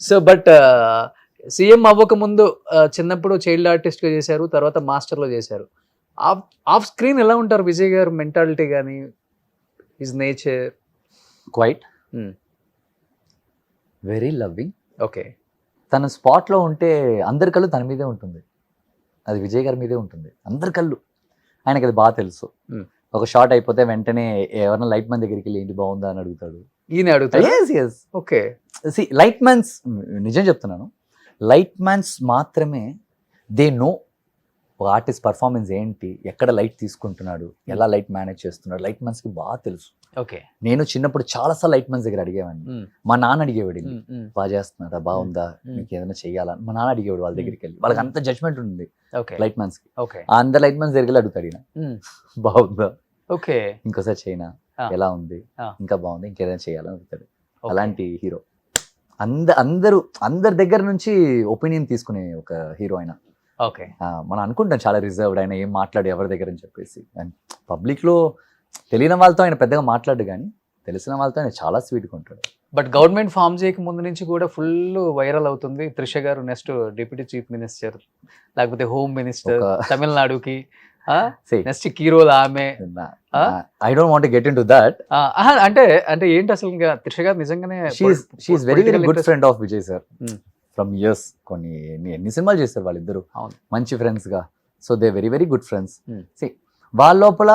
సో బట్ సీఎం అవ్వక ముందు చిన్నప్పుడు చైల్డ్ ఆర్టిస్ట్ గా చేశారు, తర్వాత మాస్టర్ లో చేశారు. ఆఫ్ స్క్రీన్ ఎలా ఉంటారు విజయ్ గారు? మెంటాలిటీ కానీ, his nature? Quiet very loving. Okay, తన స్పాట్లో ఉంటే అందరి కళ్ళు తన మీదే ఉంటుంది, అది విజయ్ గారి మీదే ఉంటుంది అందరి కళ్ళు. ఆయనకి అది బాగా తెలుసు. ఒక షాట్ అయిపోతే వెంటనే ఎవరైనా లైట్ మ్యాన్ దగ్గరికి వెళ్ళి ఏంటి బాగుందా అని అడుగుతాడు. ఈయన అడుగుతాడు. ఓకే, లైట్ మ్యాన్స్, నిజం చెప్తున్నాను, లైట్ మ్యాన్స్ మాత్రమే దే నో ఒక ఆర్టిస్ట్ పర్ఫార్మెన్స్ ఏంటి, ఎక్కడ లైట్ తీసుకుంటున్నాడు, ఎలా లైట్ మేనేజ్ చేస్తున్నాడు. లైట్ మ్యాన్స్ కి బాగా తెలుసు. ఓకే, నేను చిన్నప్పుడు చాలాసార్లు లైట్ మ్యాన్స్ దగ్గర అడిగేవాడిని. మా నాన్న అడిగేవాడు, బాగా చేస్తున్నారా, బాగుందా, మీకు ఏదైనా చెయ్యాలా, మా నాన్న అడిగేవాడు వాళ్ళ దగ్గరికి వెళ్ళి. వాళ్ళకి అంత జడ్జ్మెంట్ ఉంది లైట్ మ్యాన్స్ కి. అందరు లైట్ మ్యాన్స్ దగ్గరికి అడుగుతాడు ఈయన, బాగుందా, ఓకే, ఇంకోసారి చైనా, ఎలా ఉంది, ఇంకా బాగుంది, ఇంకేదైనా చేయాలని అడుగుతాడు. అలాంటి హీరో. అందరి దగ్గర నుంచి ఒపీనియన్ తీసుకునే ఒక హీరో ఆయన. ఓకే, మనం అనుకుంటాం చాలా రిజర్వ్డ్, ఆయన ఏం మాట్లాడు ఎవరి దగ్గర అని చెప్పేసి. అండ్ పబ్లిక్ లో తెలియని వాళ్ళతో ఆయన పెద్దగా మాట్లాడు, కానీ తెలిసిన వాళ్ళతో ఆయన చాలా స్వీట్గా ఉంటాడు. బట్ గవర్నమెంట్ ఫామ్ చేయక ముందు నుంచి కూడా ఫుల్ వైరల్ అవుతుంది Trisha garu next deputy chief minister, లేకపోతే హోమ్ మినిస్టర్ తమిళనాడుకి, See, నెక్స్ట్ కీరోలు ఆమె I don't want to get into that. అంటే అంటే ఏంటి అసలు ఇంకా త్రిష గారు నిజంగానే She's very political good interest- friend of Vijay sir. Hmm. From years. కొన్ని ఎన్ని సినిమాలు చేస్తారు వాళ్ళిద్దరు అవును. మంచి ఫ్రెండ్స్ గా. So they very very good friends. Hmm. See, వాళ్ళ లోపల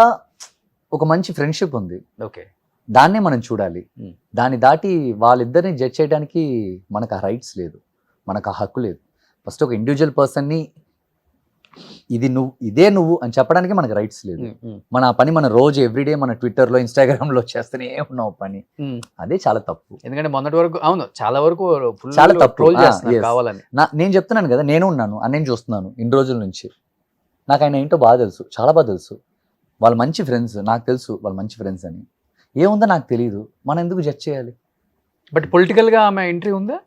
ఒక మంచి ఫ్రెండ్షిప్ ఉంది. ఓకే. దాన్నే మనం చూడాలి. Hmm. దాన్ని దాటి వాళ్ళిద్దరిని జడ్జ్ చేయడానికి మనకు ఆ రైట్స్ లేదు, మనకు ఆ హక్కు లేదు. ఫస్ట్ ఒక ఇండివిజువల్ పర్సన్ని ఇది నువ్వు ఇదే నువ్వు అని చెప్పడానికి మనకు రైట్స్ లేదు. మన ఆ పని మన రోజు ఎవ్రీడే మన ట్విట్టర్లో ఇన్స్టాగ్రామ్లో చేస్తూనే ఉన్నాం పని. అదే చాలా తప్పు. ఎందుకంటే మొన్నటి వరకు అవును చాలా వరకు చాలా తప్పు. ట్రోల్ చేస్తున్నారు yes. కావాలని. నేను చెప్తున్నాను కదా, నేను ఉన్నాను అన్నయ్య చూస్తున్నాను ఇన్ని రోజుల నుంచి. నాకు ఆయన ఏంటో బాగా తెలుసు, చాలా బాగా తెలుసు. వాళ్ళు మంచి ఫ్రెండ్స్, నాకు తెలుసు వాళ్ళు మంచి ఫ్రెండ్స్ అని. ఏముందో నాకు తెలియదు, మనం ఎందుకు జడ్జ్ చేయాలి? బట్ పొలిటికల్ గా ఆమె ఎంట్రీ ఉందా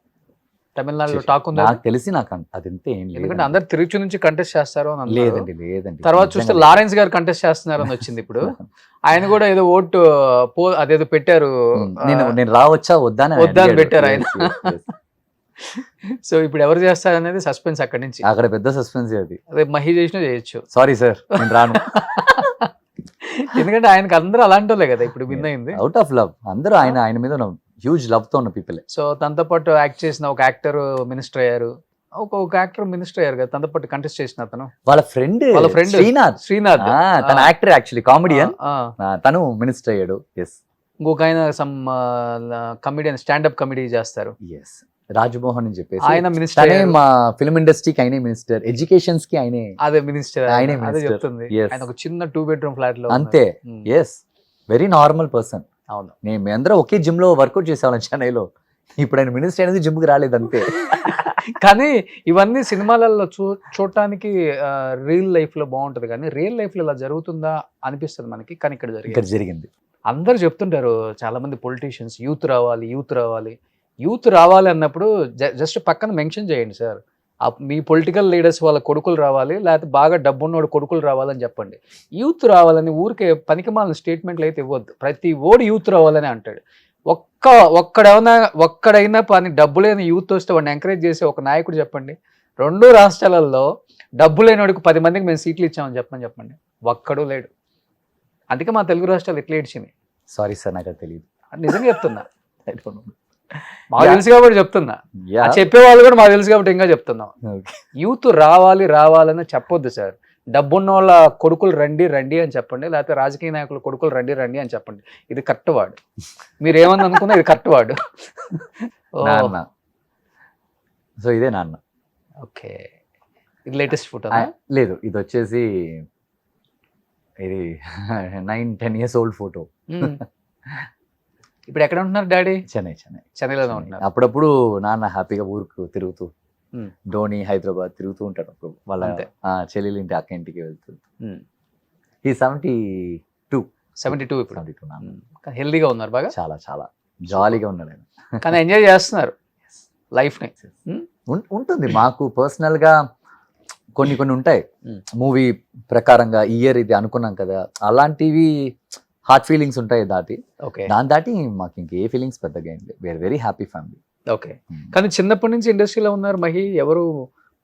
తమిళనాడులో? టాక్ ఉందా? నాకు తెలిసి నాకు అదంతే ఏం లేదు. ఎందుకంటే అందరు తిరుచి నుంచి కంటెస్ట్ చేస్తారు అని అన్నారు. లేదండి లేదండి. తర్వాత చూస్తే లారెన్స్ గారు కంటెస్ట్ చేస్తున్నారు అని వచ్చింది ఇప్పుడు. ఆయన కూడా ఏదో ఓటు అదేదో పెట్టారు. నేను రావచ్చా వద్దా అని పెట్టారు ఆయన. సో ఇప్పుడు ఎవరు చేస్తారు అనేది సస్పెన్స్ అక్కడి నుంచి. అక్కడ పెద్ద సస్పెన్స్ అది. అదే మహి చేసినా చేయొచ్చు. సారీ సార్ నేను రాను. ఎందుకంటే ఆయనకి అందరూ అలాంటి వాళ్ళే కదా ఇప్పుడు విన్ అయింది. అవుట్ ఆఫ్ లవ్ అందరూ ఆయన మీద హ్యూజ్ లవ్ తో ఉన్న పీపుల్. సో తనతో పాటు యాక్ట్ చేసిన ఒక యాక్టర్ మినిస్టర్ అయ్యారు. ఒక యాక్టర్ మినిస్టర్ అయ్యారు కదా తనతో పాటు కంటెస్ట్ చేసిన అతను. వాళ్ళ ఫ్రెండ్ శ్రీనాథ్ తన యాక్టర్ యాక్చువల్లీ కామెడియన్. తను మినిస్టర్ అయ్యాడు. ఎస్. ఇంకొక ఆయన సమ్ కమెడియన్ స్టాండప్ కమెడీ చేస్తారు. ఎస్ రాజ్మోహన్ అని చెప్పేసి ఆయన మినిస్టర్. మా ఫిల్మ్ ఇండస్ట్రీకి ఆయనే మినిస్టర్, ఎడ్యుకేషన్స్ కి ఆయనే అదే మినిస్టర్. ఆయనే అదే మినిస్టర్. చెప్తుంది. Yes. ఆయన ఒక చిన్న 2 bedroom ఫ్లాట్ లో అంతే. Yes very normal person. అవును. మేము అందరం ఒకే జిమ్ లో వర్కౌట్ చేసేవాళ్ళం చెన్నైలో. ఇప్పుడు ఆయన మినిస్టర్ అనేది జిమ్ కి రాలేదు అంతే. కానీ ఇవన్నీ సినిమాలలో చూడటానికి రియల్ లైఫ్ లో బాగుంటది, కానీ రియల్ లైఫ్ లో ఇలా జరుగుతుందా అనిపిస్తుంది మనకి. కానీ ఇక్కడ జరిగింది. అందరు చెప్తుంటారు చాలా మంది పొలిటీషియన్స్, యూత్ రావాలి యూత్ రావాలి యూత్ రావాలి అన్నప్పుడు జస్ట్ పక్కన మెన్షన్ చేయండి సార్, మీ పొలిటికల్ లీడర్స్ వాళ్ళ కొడుకులు రావాలి, లేకపోతే బాగా డబ్బున్నోడు కొడుకులు రావాలని చెప్పండి. యూత్ రావాలని ఊరికే పనికిమాలిన స్టేట్మెంట్లు అయితే ఇవ్వద్దు. ప్రతి ఓడు యూత్ రావాలని అంటాడు. ఒక్కడైనా పని డబ్బు లేని యూత్ వస్తే వాడిని ఎంకరేజ్ చేసే ఒక నాయకుడు చెప్పండి. 2 రాష్ట్రాలలో డబ్బు లేని వాడికి 10 మందికి మేము సీట్లు ఇచ్చామని చెప్పండి. ఒక్కడూ లేడు. అందుకే మా తెలుగు రాష్ట్రాలు ఎట్లా ఏడ్చినాయి. సారీ సార్ నాకు తెలియదు. నిజంగా చెప్తున్నా. మాకు తెలుసు కాబట్టి చెప్తున్నా. చెప్పే వాళ్ళు కూడా మాకు తెలుసు కాబట్టి ఇంకా చెప్తున్నాం. యూత్ రావాలని చెప్పొద్దు సార్. డబ్బున్న వాళ్ళ కొడుకులు రండి అని చెప్పండి, లేకపోతే రాజకీయ నాయకుల కొడుకులు రండి అని చెప్పండి. ఇది కరెక్ట్ వాడు. మీరు ఏమని అనుకున్నా ఇది కరెక్ట్ వాడు. సో ఇదే నాన్న. ఓకే. ఇది లేటెస్ట్ ఫోటో లేదు, ఇది వచ్చేసి ఇది 9-10 years old ఫోటో. ఇప్పుడు ఎక్కడ ఉంటున్నారు డాడీ? చెన్నైలో ఉంటున్నారు. అప్పుడప్పుడు నాన్న హ్యాపీగా ఊరుకు తిరుగుతూ ధోని హైదరాబాద్ తిరుగుతూ ఉంటాడు. అప్పుడు వాళ్ళ చెల్లెలు ఇంటి అక్క ఇంటికి వెళ్తూ. ఈ 72 ఇప్పుడు. హెల్దీగా ఉన్నారు బాగా. చాలా చాలా జాలీగా ఉన్నాడు ఆయన. కానీ ఎంజాయ్ చేస్తున్నారు లైఫ్ ని. ఉంటుంది మాకు పర్సనల్ గా కొన్ని ఉంటాయి. మూవీ ప్రకారంగా ఇయర్ ఇది అనుకున్నాం కదా, అలాంటివి హార్ట్ ఫీలింగ్స్ ఉంటాయి దాటి. దాని దాటి మాకు ఇంకే ఫీలింగ్స్ పెద్దగా ఏం లేదు. We are very happy family. Okay. కానీ చిన్నప్పటి నుంచి ఇండస్ట్రీలో ఉన్నారు మహి. ఎవరు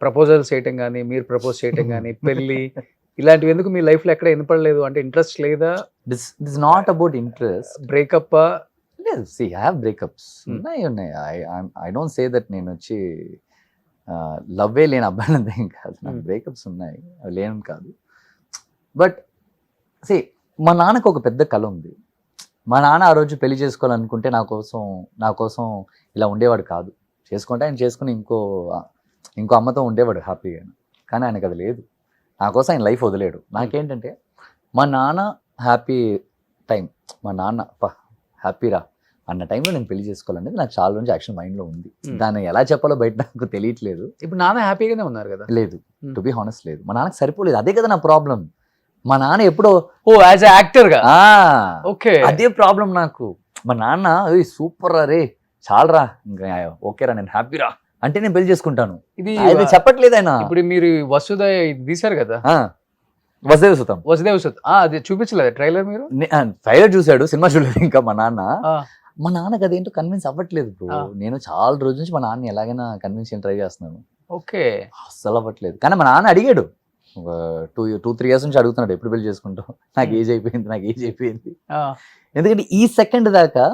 ప్రపోజల్స్ చేయటం కానీ, మీరు ప్రపోజ్ చేయటం కానీ, పెళ్లి ఇలాంటివి ఎందుకు మీ లైఫ్ లో ఎక్కడ వినపడలేదు? అంటే ఇంట్రెస్ట్ లేదా? This not about interest. Breakup లేదు. సి ఐ హావ్ బ్రేకప్స్ ఉన్నాయి. ఐ డోంట్ సే దట్ నేను వచ్చి లవ్వే లేని అబ్బాయిలంతా ఏం కాదు. నాకు బ్రేకప్స్ ఉన్నాయి, అవి లేని కాదు. బట్ సి మా నాన్నకు ఒక పెద్ద కళ ఉంది. మా నాన్న ఆ రోజు పెళ్లి చేసుకోవాలనుకుంటే నా కోసం ఇలా ఉండేవాడు కాదు. చేసుకుంటే ఆయన చేసుకుని ఇంకో అమ్మతో ఉండేవాడు హ్యాపీగా. కానీ ఆయనకు అది లేదు. నా కోసం ఆయన లైఫ్ వదిలేడు. నాకేంటంటే మా నాన్న హ్యాపీ టైం, మా నాన్న హ్యాపీరా అన్న టైంలో నేను పెళ్లి చేసుకోవాలనేది నాకు చాలా రోజు యాక్షన్ మైండ్లో ఉంది. దాన్ని ఎలా చెప్పాలో బయట నాకు తెలియట్లేదు. ఇప్పుడు నాన్న హ్యాపీగానే ఉన్నారు కదా? లేదు, టు బి హానెస్ట్ లేదు. మా నాన్నకి సరిపోలేదు. అదే కదా నా ప్రాబ్లం. మా నాన్న ఎప్పుడో యాజ్ యాక్టర్ గా ఓకే, అదే ప్రాబ్లం నాకు. మా నాన్న సూపర్ రా రే, చాలరా, ఇంకా ఓకేరా, నేను హ్యాపీరా అంటే నేను పెళ్లి చేసుకుంటాను. ఇది చెప్పట్లేదు ఆయన. ఇప్పుడు మీరు వసుధ తీశారు కదా, వసుదేవ సుతం. అది చూపించలేదు ట్రైలర్? మీరు ట్రైలర్ చూసాడు, సినిమా చూడలేదు ఇంకా మా నాన్న. మా నాన్నకి అదేంటో కన్విన్స్ అవ్వట్లేదు బ్రో. నేను చాలా రోజు నుంచి మా నాన్న ఎలాగైనా కన్విన్స్ ట్రై చేస్తున్నాను. ఓకే, అస్సలు అవ్వట్లేదు. కానీ మా నాన్న అడిగాడు, ఒక 2-3 years నుంచి అడుగుతున్నాడు ఎప్పుడు పెళ్లి చేసుకుంటాం, నాకు ఏజ్ అయిపోయింది. ఎందుకంటే ఈ సెకండ్ దాకా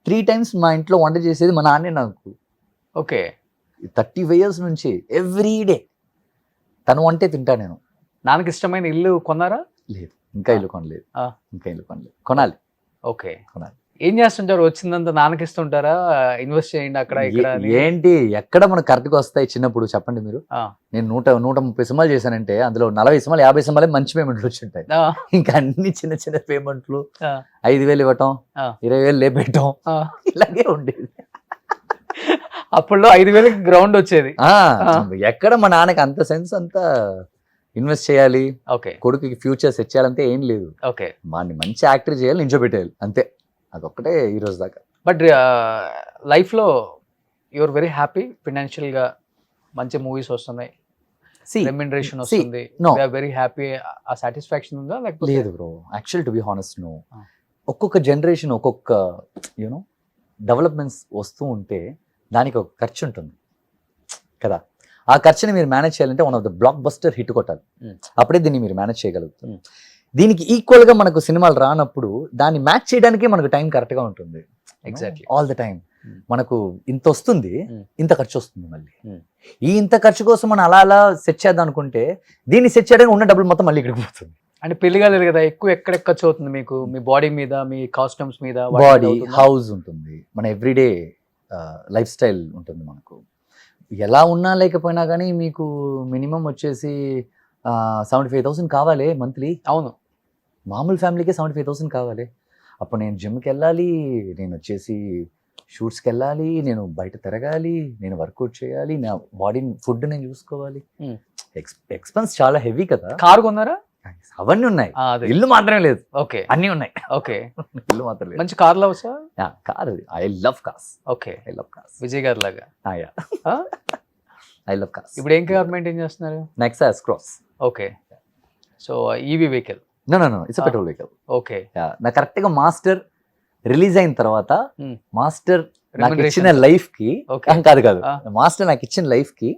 3 times మా ఇంట్లో వంట చేసేది మా నాన్నే నాకు. ఓకే. 35 years నుంచి ఎవ్రీ డే తను వంటే తింటా నేను. నాన్నకి ఇష్టమైన ఇల్లు కొన్నారా? లేదు, ఇంకా ఇల్లు కొనలేదు. ఆ. కొనాలి. ఓకే. కొనాలి. ఏం చేస్తుంటారు? వచ్చిందంతా నాన్నకి ఇస్తుంటారా? ఇన్వెస్ట్ చేయండి అక్కడ ఇక్కడ అని? ఏంటి ఎక్కడ మనకు కరెక్ట్గా వస్తాయి చిన్నప్పుడు చెప్పండి మీరు. ఆ. నేను 130 సినిమాలు చేశానంటే అందులో 40 సినిమాలు 50 సినిమాలే మంచి పేమెంట్లు వచ్చి ఉంటాయి. ఆ, ఇంకా అన్ని చిన్న చిన్న పేమెంట్లు, ఆ, 5,000 ఇవ్వటం, ఆ. 20,000 లేపెట్టడం, ఆ. ఇలాగే ఉండేది. అప్పుడులో 5,000కి గ్రౌండ్ వచ్చేది. ఆ, ఎక్కడ మా నాన్నకి అంత సెన్స్ అంతా ఇన్వెస్ట్ చేయాలి, ఓకే. కొడుకుకి ఫ్యూచర్ సెట్ చేయాలంటే ఏం లేదు. ఓకే. వాడిని మంచి యాక్టర్ చేయాలి, నించోబెట్టేయాలి అంతే. అదొక్కటే ఈ రోజు దాకా. బట్ లైఫ్లో యువర్ వెరీ హ్యాపీ ఫినాన్షియల్గా, మంచి మూవీస్ వస్తున్నాయి, రెమ్యునరేషన్ వస్తుంది, no. Very happy. ఆ సాటిస్ఫాక్షన్ ఉందా లేకపోతే? లేదు bro, actual to be honest no. Ah. ఒక్కొక్క జనరేషన్ ఒక్కొక్క యూనో డెవలప్మెంట్స్ వస్తూ ఉంటే దానికి ఒక ఖర్చు ఉంటుంది కదా. ఆ ఖర్చుని మీరు మేనేజ్ చేయాలంటే one of the block buster hit కొట్టాలి. అప్పుడే దీన్ని మీరు మేనేజ్ చేయగలుగుతారు. దీనికి ఈక్వల్ గా మనకు సినిమాలు రానప్పుడు దాన్ని మ్యాచ్ చేయడానికి మనకు టైం కరెక్ట్ గా ఉంటుంది. ఎగ్జాక్ట్లీ. ఆల్ ద టైం మనకు ఇంత వస్తుంది, ఇంత ఖర్చు వస్తుంది మళ్ళీ. ఈ ఇంత ఖర్చు కోసం మనం అలా అలా సెట్ చేద్దాం అనుకుంటే దీన్ని సెట్ చేయడానికి ఉన్న డబ్బులు మొత్తం మళ్ళీ ఇక్కడికి పోతుంది. అంటే పెళ్లి కాలేదు కదా, ఎక్కువ ఎక్కడ ఖర్చు అవుతుంది మీకు? మీ బాడీ మీద, మీ కాస్ట్యూమ్స్ మీద? బాడీ, హౌస్ ఉంటుంది, మన ఎవ్రీడే లైఫ్ స్టైల్ ఉంటుంది. మనకు ఎలా ఉన్నా లేకపోయినా కానీ మీకు మినిమం వచ్చేసి 75,000 కావాలి మంత్లీ. అవును, మామూలు ఫ్యామిలీకే 75,000 కావాలి. అప్పుడు నేను జిమ్కి వెళ్ళాలి, నేను వచ్చేసి షూట్స్కి వెళ్ళాలి, నేను బయట తిరగాలి, నేను వర్కౌట్ చేయాలి, నా బాడీ ఫుడ్ నేను చూసుకోవాలి. ఎక్స్పెన్స్ చాలా హెవీ కదా. కారు కొన్నారా? అవన్నీ ఉన్నాయి, ఆ, అదే. ఇల్లు మాత్రమే లేదు, ఓకే. అన్నీ ఉన్నాయి. ఓకే. ఇల్లు మాత్రం లేదు. మంచి కార్లో వచ్చా? Car, I love cars. Okay. I love cars. Vijay గారి లాగా. ఆ? I love cars. ఇప్పుడు ఏం కార్ మెయింటైన్ చేస్తున్నారు? Nexa cross. Okay. So EV vehicle? No, it's petrol vehicle. Okay. నా కరెక్ట్ గా మాస్టర్ రిలీజ్ అయిన తర్వాత మాస్టర్ నాకు Remuneration. ఇచ్చిన లైఫ్ కి Okay. కాదు మాస్టర్ నాకు ఇచ్చిన లైఫ్ కి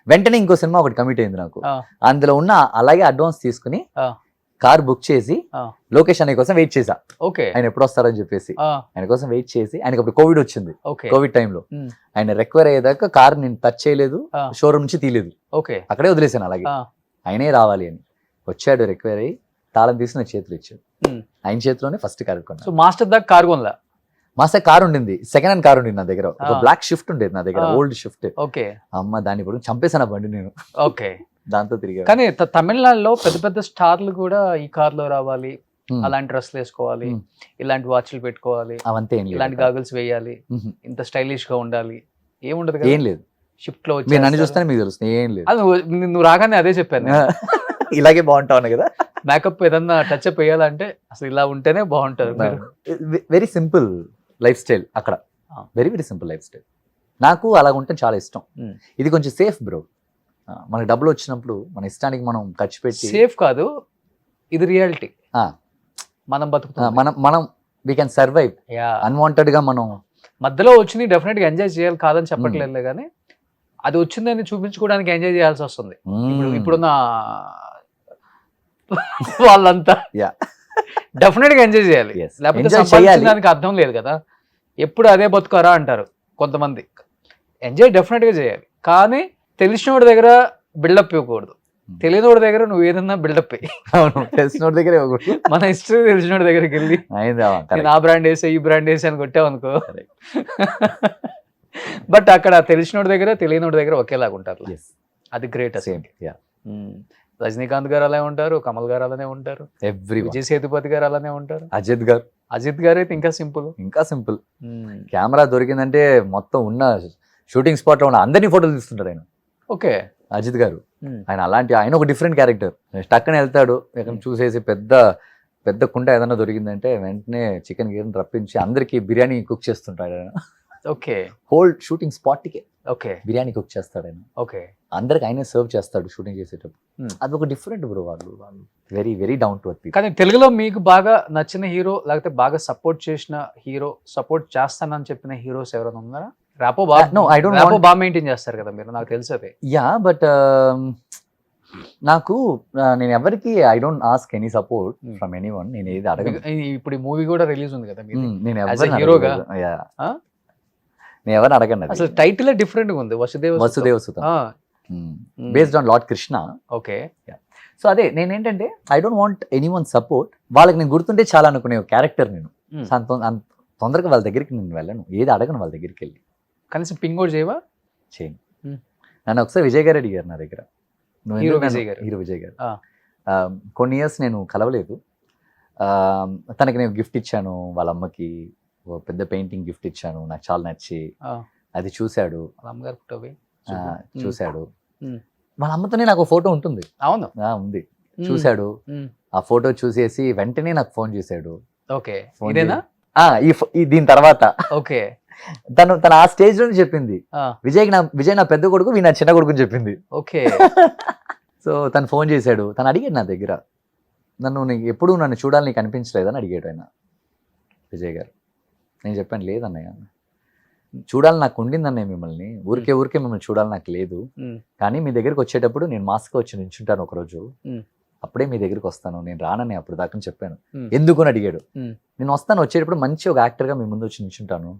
వెంటనే ఇంకో సినిమా ఒకటి కమిట్ అయింది నాకు. ఆ. అందులో ఉన్న అలాగే అడ్వాన్స్ తీసుకుని ఆ. కార్ బుక్ చేసి ఆ. లోకేష్ అనే కోసం వెయిట్ చేశా. ఓకే. ఆయన ఎప్పుడు వస్తారని చెప్పేసి ఆ, ఆయన కోసం వెయిట్ చేసి, ఆయనకి అప్పుడు కోవిడ్ వచ్చింది. ఓకే. కోవిడ్ టైంలో మ్. ఆయన రిక్వైర్ అయ్యేదాకా కార్ నేను టచ్ చేయలేదు, ఆ. షోరూమ్ నుంచి తీయలేదు, ఓకే. అక్కడే వదిలేసాను అలాగే. ఆ. ఆయనే రావాలి అని వచ్చాడు, రిక్వైర్ అయ్యి తాళం తీసి నా చేతులు ఇచ్చాడు. మ్. ఆయన చేతిలోనే ఫస్ట్ కార్ కొన్నాను. సో మాస్టర్ దాకా కారు కొనలా? మాసే కార్ ఉండింది, సెకండ్ హ్యాండ్ కార్ ఉండింది నా దగ్గర, ఒక ఆ. బ్లాక్ షిఫ్ట్ ఉండేది నా దగ్గర, ఆ. Old shift. ఓకే. అమ్మ దాన్ని ఇప్పుడు చంపేసాను ఆ బండి నేను, ఓకే. దాంతో తిరిగా. కానీ తమిళనాడులో పెద్ద పెద్ద స్టార్లు కూడా ఈ కార్లో రావాలి, మ్. అలాంటి డ్రెస్లు వేసుకోవాలి, మ్. ఇలాంటి వాచ్లు పెట్టుకోవాలి, అవంతే ఏం లేదు, ఇలాంటి గాగుల్స్ వేయాలి, మ్హూ. ఇంత స్టైలిష్ గా ఉండాలి, ఏముండదు ఏం కదా లేదు. షిఫ్ట్ లో మీరు నన్ను వచ్చేస్తారు. చూస్తేనే మీకు తెలుస్తుంది, ఏం లేదు. అది నువ్వు రాగానే అదే చెప్పాను. ఇలాగే బాగుంటావు కదా. మేకప్ ఏదన్నా టచ్ అప్ వేయాలంటే అసలు ఇలా ఉంటేనే బాగుంటారు మీరు. వెరీ సింపుల్ లైఫ్ స్టైల్ అక్కడ, ఆ. Very very simple life style. నాకు అలా ఉంటే చాలా ఇష్టం. మ్. ఇది కొంచెం సేఫ్ బ్రో. మనకి డబ్బులు వచ్చినప్పుడు మన ఇష్టానికి మనం ఖర్చు పెట్టి సేఫ్ కాదు, ఇది రియాలిటీ. ఆ. మనం బతుకుతాం. మనం వీ కెన్ సర్వైవ్. అన్వాంటెడ్ గా మనం మధ్యలో వచ్చింది డెఫినెట్ గా ఎంజాయ్ చేయాలి, కాదని చెప్పట్లేదు, కానీ అది వచ్చిందని చూపించుకోవడానికి ఎంజాయ్ చేయాల్సి వస్తుంది. ఇప్పుడున్న వాళ్ళంతా Yeah. డెఫినెట్ గా ఎంజాయ్ చేయాలి, Yes. లేకపోతే Enjoy సంపాదించడానికి అర్థం లేదు కదా. ఎప్పుడు అదే బతుకారా అంటారు కొంతమంది. ఎంజాయ్ డెఫినెట్ గా చేయాలి, కానీ తెలిసినోడి దగ్గర బిల్డప్ ఇవ్వకూడదు. తెలియనోడి దగ్గర నువ్వు ఏదన్నా బిల్డప్ అవును, తెలిసిన దగ్గరే ఒకటి. మన హిస్టరీ తెలిసినోడి దగ్గరికి వెళ్ళి అయిందా? నేను ఆ బ్రాండ్ వేసా ఈ బ్రాండ్ వేసా అని కొట్టావు అనుకో. బట్ అక్కడ తెలిసినోడి దగ్గర తెలియనోడి దగ్గర ఒకేలాగా ఉంటారు. అది గ్రేట్. సేమ్. రజనీకాంత్ గారు అలానే ఉంటారు, కమల్ గారు అలానే ఉంటారు, ఎవ్రీ విజయ్ సేతుపతి గారు అలానే ఉంటారు, అజిత్ గారు అజిత్ గారు అయితే ఇంకా సింపుల్. ఇంకా సింపుల్. కెమెరా దొరికిందంటే మొత్తం ఉన్న షూటింగ్ స్పాట్ లో ఉన్న అందరినీ ఫోటోలు తీస్తుంటారు ఆయన. ఓకే. అజిత్ గారు ఆయన అలాంటి, ఆయన ఒక డిఫరెంట్ క్యారెక్టర్. టక్కన వెళ్తాడు, ఎక్కడ చూసేసి పెద్ద పెద్ద కుండ ఏదైనా దొరికిందంటే వెంటనే చికెన్ గిన్నె రప్పించి అందరికి బిర్యానీ కుక్ చేస్తుంటాడు ఆయన. ఓకే. హోల్ షూటింగ్ స్పాట్ కి ఓకే. బిర్యానీ కుక్ చేస్తాడు ఆయన. ఓకే. అందరికి ఆయనే సర్వ్ చేస్తాడు షూటింగ్ చేసేటప్పుడు. Hmm. అది ఒక డిఫరెంట్ బ్రో. వాళ్ళు very very down to earth. కానీ తెలుగులో మీకు బాగా నచ్చిన హీరో, లేకపోతే బాగా సపోర్ట్ చేసిన హీరో, సపోర్ట్ చేస్తానని చెప్పిన హీరోస్ ఎవరైనా ఉన్నారా? రాపో No, I don't రాపో want- బాగా మెయింటైన్ చేస్తారు కదా మీరు, నాకు తెలుసు అదే. యా, బట్ నాకు నేను ఎవరికి I don't ask any support Hmm. From any one. నేను ఏది అడగను. ఇప్పుడు ఈ మూవీ కూడా రిలీజ్ ఉంది కదా మీది. నేను As a ఎవరిని hero గా? అడగను. Yeah. ఆ? నేను ఎవరిని అడగను. అసలు టైటిల్ డిఫరెంట్ గా ఉంది, Vasudeva Vasudeva Sutham based on lord Krishna. Okay. So అదే నేనేంటంటే I don't want anyone support. వాళ్ళకి నేను గుర్తుంటే చాలా అనుకునే క్యారెక్టర్ నేను. Hmm. సో అంత తొందరగా వాళ్ళ దగ్గరికి నేను వెళ్ళను, ఏది అడగను వాళ్ళ దగ్గరికి వెళ్ళి. కనీసం పింగ్ కూడా చేయవా? చేయను. Hmm. నన్ను ఒకసారి విజయ్ గారు అడిగారు నా దగ్గర, నువ్వు హీరో ఎందుకు నన్ను- విజయ్ గారు. హీరో విజయ్ గారు. ఆ. కొన్ని ఇయర్స్ నేను కలవలేదు. తనకి నేను గిఫ్ట్ ఇచ్చాను, వాళ్ళ అమ్మకి ఓ పెద్ద పెయింటింగ్ గిఫ్ట్ ఇచ్చాను, నాకు చాలా నచ్చి. ఆ. అది చూశాడు, వాళ్ళ అమ్మగారు పుట్టవి. చూశాడు. Hmm. వాళ్ళ అమ్మతోనే నాకు ఫోటో ఉంటుంది. అవును. ఉంది. చూశాడు. Hmm. ఆ ఫోటో చూసేసి వెంటనే నాకు ఫోన్ చేశాడు. ఓకే. ఫోన్ ఇదేనా? దీని తర్వాత ఓకే. తను ఆ స్టేజ్ లోనే చెప్పింది, ఆ. విజయ్ నా పెద్ద కొడుకు, వీ నా చిన్న కొడుకు అని చెప్పింది. ఓకే. సో తను ఫోన్ చేశాడు. తను అడిగాడు నా దగ్గర, ఎప్పుడు నన్ను చూడాలని నీకు అనిపించలేదని అడిగాడు ఆయన, విజయ్ గారు. నేను చెప్పాను, లేదన్నయ్య, చూడాలని నాకు ఉండిందన్నయ్య మిమ్మల్ని, ఊరికే మిమ్మల్ని చూడాలని నాకు లేదు. Hmm. కానీ మీ దగ్గరికి వచ్చేటప్పుడు నేను మాస్క్ వచ్చి నించుంటాను ఒకరోజు, Hmm. అప్పుడే మీ దగ్గరికి వస్తాను, నేను రానని అప్పుడు దాకా చెప్పాను. Hmm. ఎందుకు అని అడిగాడు. Hmm. నేను వస్తాను, వచ్చేటప్పుడు మంచి ఒక యాక్టర్గా మీ ముందు వచ్చి నించుంటాను,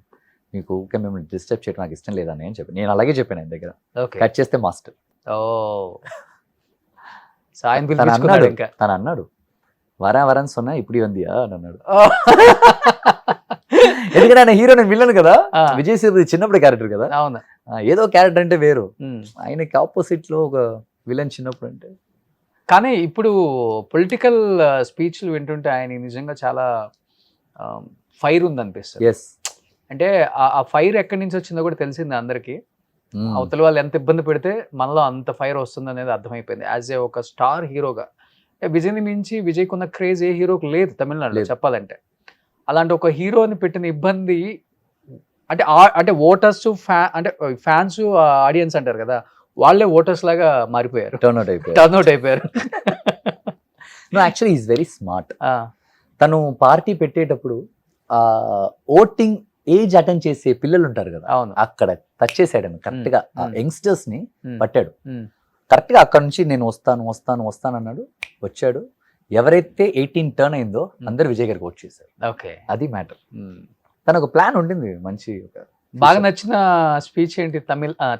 మీకు ఊరికే మిమ్మల్ని డిస్టర్బ్ చేయడం నాకు ఇష్టం లేదని అని చెప్పి నేను అలాగే చెప్పాను ఆయన దగ్గర. ఓకే. కట్ చేస్తే మాస్టర్ ఓ. సో ఆయన తను పిలిపించుకున్నాడు అన్నాడు, ఇంకా. తను అన్నాడు, వరాన్ సొన్నా ఇప్పుడు వందియా అని అన్నాడు. ఎందుకంటే ఆయన హీరో, నేను విన్నాను కదా, ఆ. విజయ్ సేతుపతి చిన్నప్పుడు క్యారెక్టర్ కదా. అవును. ఏదో క్యారెక్టర్ అంటే వేరు, Hmm. ఆయనకి ఆపోజిట్ లో ఒక విలన్ చిన్నప్పుడు అంటే. కానీ ఇప్పుడు పొలిటికల్ స్పీచ్లు వింటుంటే ఆయన నిజంగా చాలా ఫైర్ ఉంది అనిపిస్తుంది. ఎస్. అంటే ఆ ఫైర్ ఎక్కడి నుంచి వచ్చిందో కూడా తెలిసింది అందరికి. అవతల వాళ్ళు ఎంత ఇబ్బంది పెడితే మనలో అంత ఫైర్ వస్తుంది అనేది అర్థమైపోయింది. యాజ్ ఏ ఒక స్టార్ హీరోగా విజయ్ని మించి విజయ్కి ఉన్న క్రేజ్ ఏ హీరోకి లేదు తమిళనాడులో లేదు. చెప్పాలంటే. అలాంటి ఒక హీరోని పెట్టిన ఇబ్బంది అంటే అంటే ఓటర్స్ అంటే ఫ్యాన్స్ ఆడియన్స్ అంటారు కదా, వాళ్ళే ఓటర్స్ లాగా మారిపోయారు, టర్న్ అవుట్ అయిపోయాడు. టర్న్అవుట్ అయిపోయారు. No, actually is very smart. ఆ, తను పార్టీ పెట్టేటప్పుడు ఓటింగ్ ఏజ్ అటెండ్ చేసే పిల్లలు ఉంటారు కదా, అవును. అక్కడ టచ్ చేసాడు కరెక్ట్ గా. ఆ యంగ్స్టర్స్ ని Hmm. పట్టాడు Hmm. కరెక్ట్ గా. అక్కడ నుంచి నేను వస్తాను అన్నాడు, వచ్చాడు. ఎవరైతే 18 టర్న్ అయిందో అందరు విజయ్ గారికి ఓట్ చేశారు. ఓకే. అది మ్యాటర్. Hmm. తనకు ఒక ప్లాన్ ఉంటుంది మంచి. బాగా నచ్చిన స్పీచ్ ఏంటి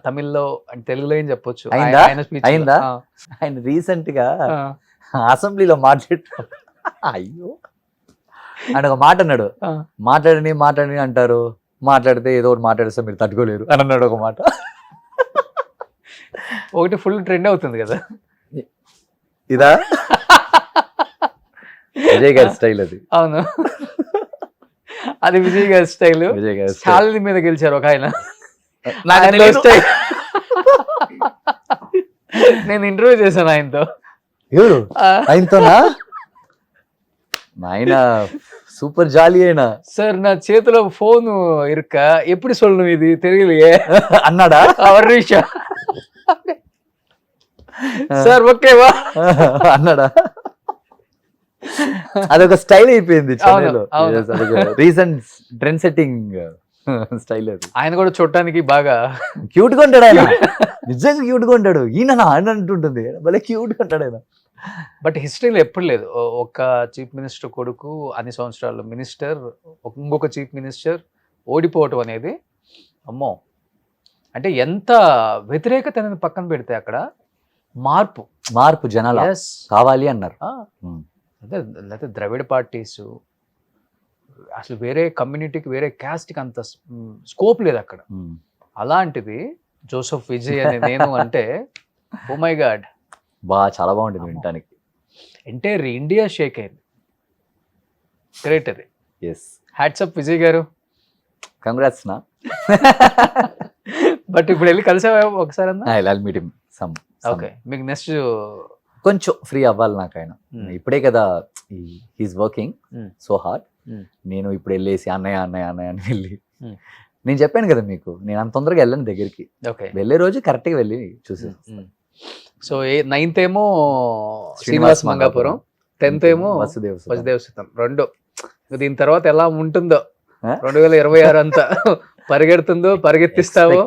తమిళ్లో అంటే తెలుగులో ఏం చెప్పొచ్చు? అయిందా? ఆయన speech లో. అయిందా? ఆ, ఆయన రీసెంట్ గా ఆ, అసెంబ్లీలో అయ్యో ఆయన ఒక మాట అన్నాడు, ఆ. మాట్లాడని అంటారు, మాట్లాడితే ఏదో ఒకటి మాట్లాడిస్తే మీరు తట్టుకోలేరు అని అన్నాడు ఒక మాట. ఒకటి ఫుల్ ట్రెండ్ అవుతుంది కదా. ఇదా విజయ్ గారి స్టైల్ అది. అవును. అది విజయ్ గారి స్టైల్. విజయ్ గారి style. శాలిని మీద గెలిచారు ఒక ఆయన. నాకు ఆయనలో తెలీదు. style. నేను ఇంటర్వ్యూ చేశాను ఆయనతో. ఎవరు ఆ, ఆయనతోనా? ఆయన సూపర్ జాలీ అయినా సార్ నా చేతిలో ఫోన్ ఇరుక్క ఎప్పుడు சொல்லணும் ఇది తెలియలే అన్నాడా? ஒரு நிமிஷம் సార్ ఓకేవా అన్నాడా? అదొక స్టైల్ అయిపోయింది చెన్నైలో. అవును. రీసెంట్ ట్రెండ్ సెట్టింగ్ స్టైల్ అది. ఆయన కూడా చూడటానికి బాగా క్యూట్ గా ఉంటాడు ఆయన, నిజంగా క్యూట్ గా ఉంటాడు. ఈయన ఆయన అంటుంటుంది, భలే క్యూట్ గా ఉంటాడు ఆయన. బట్ హిస్టరీలో ఎప్పుడు లేదు ఒక చీఫ్ మినిస్టర్ కొడుకు అన్ని సంవత్సరాలు మినిస్టర్, ఇంకొక చీఫ్ మినిస్టర్ ఓడిపోవటం అనేది. అమ్మో, అంటే ఎంత వ్యతిరేకత అనేది పక్కన పెడితే అక్కడ మార్పు జనాలు Yes. కావాలి అన్నారు. అదే లేకపోతే ద్రవిడ పార్టీస్ అసలు వేరే కమ్యూనిటీకి వేరే క్యాస్ట్కి అంత స్కోప్ లేదు అక్కడ. అలాంటిది జోసెఫ్ విజయ్ అనే నేను అంటే ఓ మై గాడ్, చాలా బాగుంటుంది వినటానికి. ఎంటైర్ ఇండియా షేక్ అయింది. గ్రేట్ అది. ఎస్, హ్యాట్సప్ విజయ్ గారు. కంగ్రాట్స్ నా. బట్ ఇప్పుడు వెళ్ళి కలిసావా ఒకసారి అన్నా? I meet him some. Okay, మీకు నెక్స్ట్ కొంచెం ఫ్రీ అవ్వాలి నాకు ఆయన. ఇప్పుడే కదా హీస్ వర్కింగ్ సో హార్డ్. నేను ఇప్పుడు వెళ్ళేసి అన్నయ్య అని వెళ్ళి నేను చెప్పాను కదా మీకు, నేను అంత తొందరగా వెళ్ళను దగ్గరికి. ఓకే, వెళ్ళే రోజు కరెక్ట్ గా వెళ్ళి చూసి. సో 9th ఏమో శ్రీనివాస్ మంగాపురం, 10th ఏమో వసుదేవ సుతం. రెండు దీని తర్వాత ఎలా ఉంటుందో 2026 అంతా పరిగెడుతుందో పరిగెత్తిస్తావో.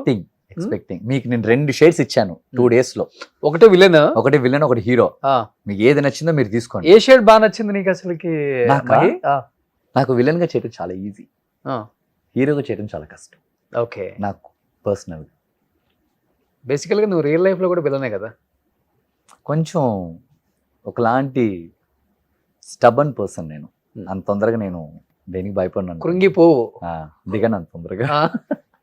ఎక్స్పెక్టింగ్. మీకు నేను 2 షేడ్స్ ఇచ్చాను 2 days లో. ఒకటే విలన్, ఒకటి విలన్, ఒకటి హీరో. మీకు ఏది నచ్చిందో మీరు తీసుకోండి. ఏ షేడ్ బాగా నచ్చింది నీకు అసలుకి? నాకా? నాకు విలన్ గా చేయడం చాలా ఈజీ, హీరోగా చేయడం చాలా కష్టం ఓకే. నాకు పర్సనల్. బేసికల్ గా నువ్వు రియల్ లైఫ్ లో కూడా విలనే కదా? కొంచెం ఒకలాంటి స్టబన్ పర్సన్ నేను. అంత తొందరగా నేను దేనికి భయపడినాను, కృంగిపోవు, దిగను అంత తొందరగా.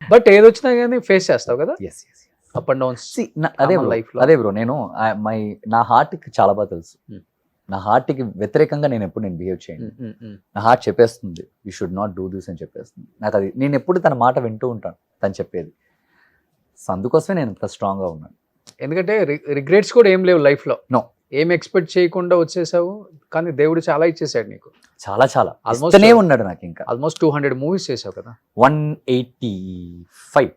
బట్ ఏదొచ్చినా కానీ ఫేస్ చేస్తావు కదా yes yes. Up and downs. అదే లైఫ్ లో అదే బ్రో, నేను నా హార్ట్కి చాలా బాగా తెలుసు. నా హార్ట్కి వ్యతిరేకంగా నేను ఎప్పుడు బిహేవ్ చేయను. నా హార్ట్ చెప్పేస్తుంది you should not do this అని చెప్పేస్తుంది నాకు. అది నేను ఎప్పుడు తన మాట వింటూ ఉంటాను తను చెప్పేది. సో అందుకోసమే నేను ఇంత స్ట్రాంగ్ గా ఉన్నాను. ఎందుకంటే రిగ్రెట్స్ కూడా ఏం లేవు లైఫ్ లో. నో, ఏం ఎక్స్పెక్ట్ చేయకుండా వచ్చేసావు, కానీ దేవుడు చాలా ఇచ్చేసాడు నీకు. చాలా చాలా Almost- ఉన్నాడు నాకు. ఇంకా ఆల్మోస్ట్ 200 మూవీస్ చేసావు కదా? 185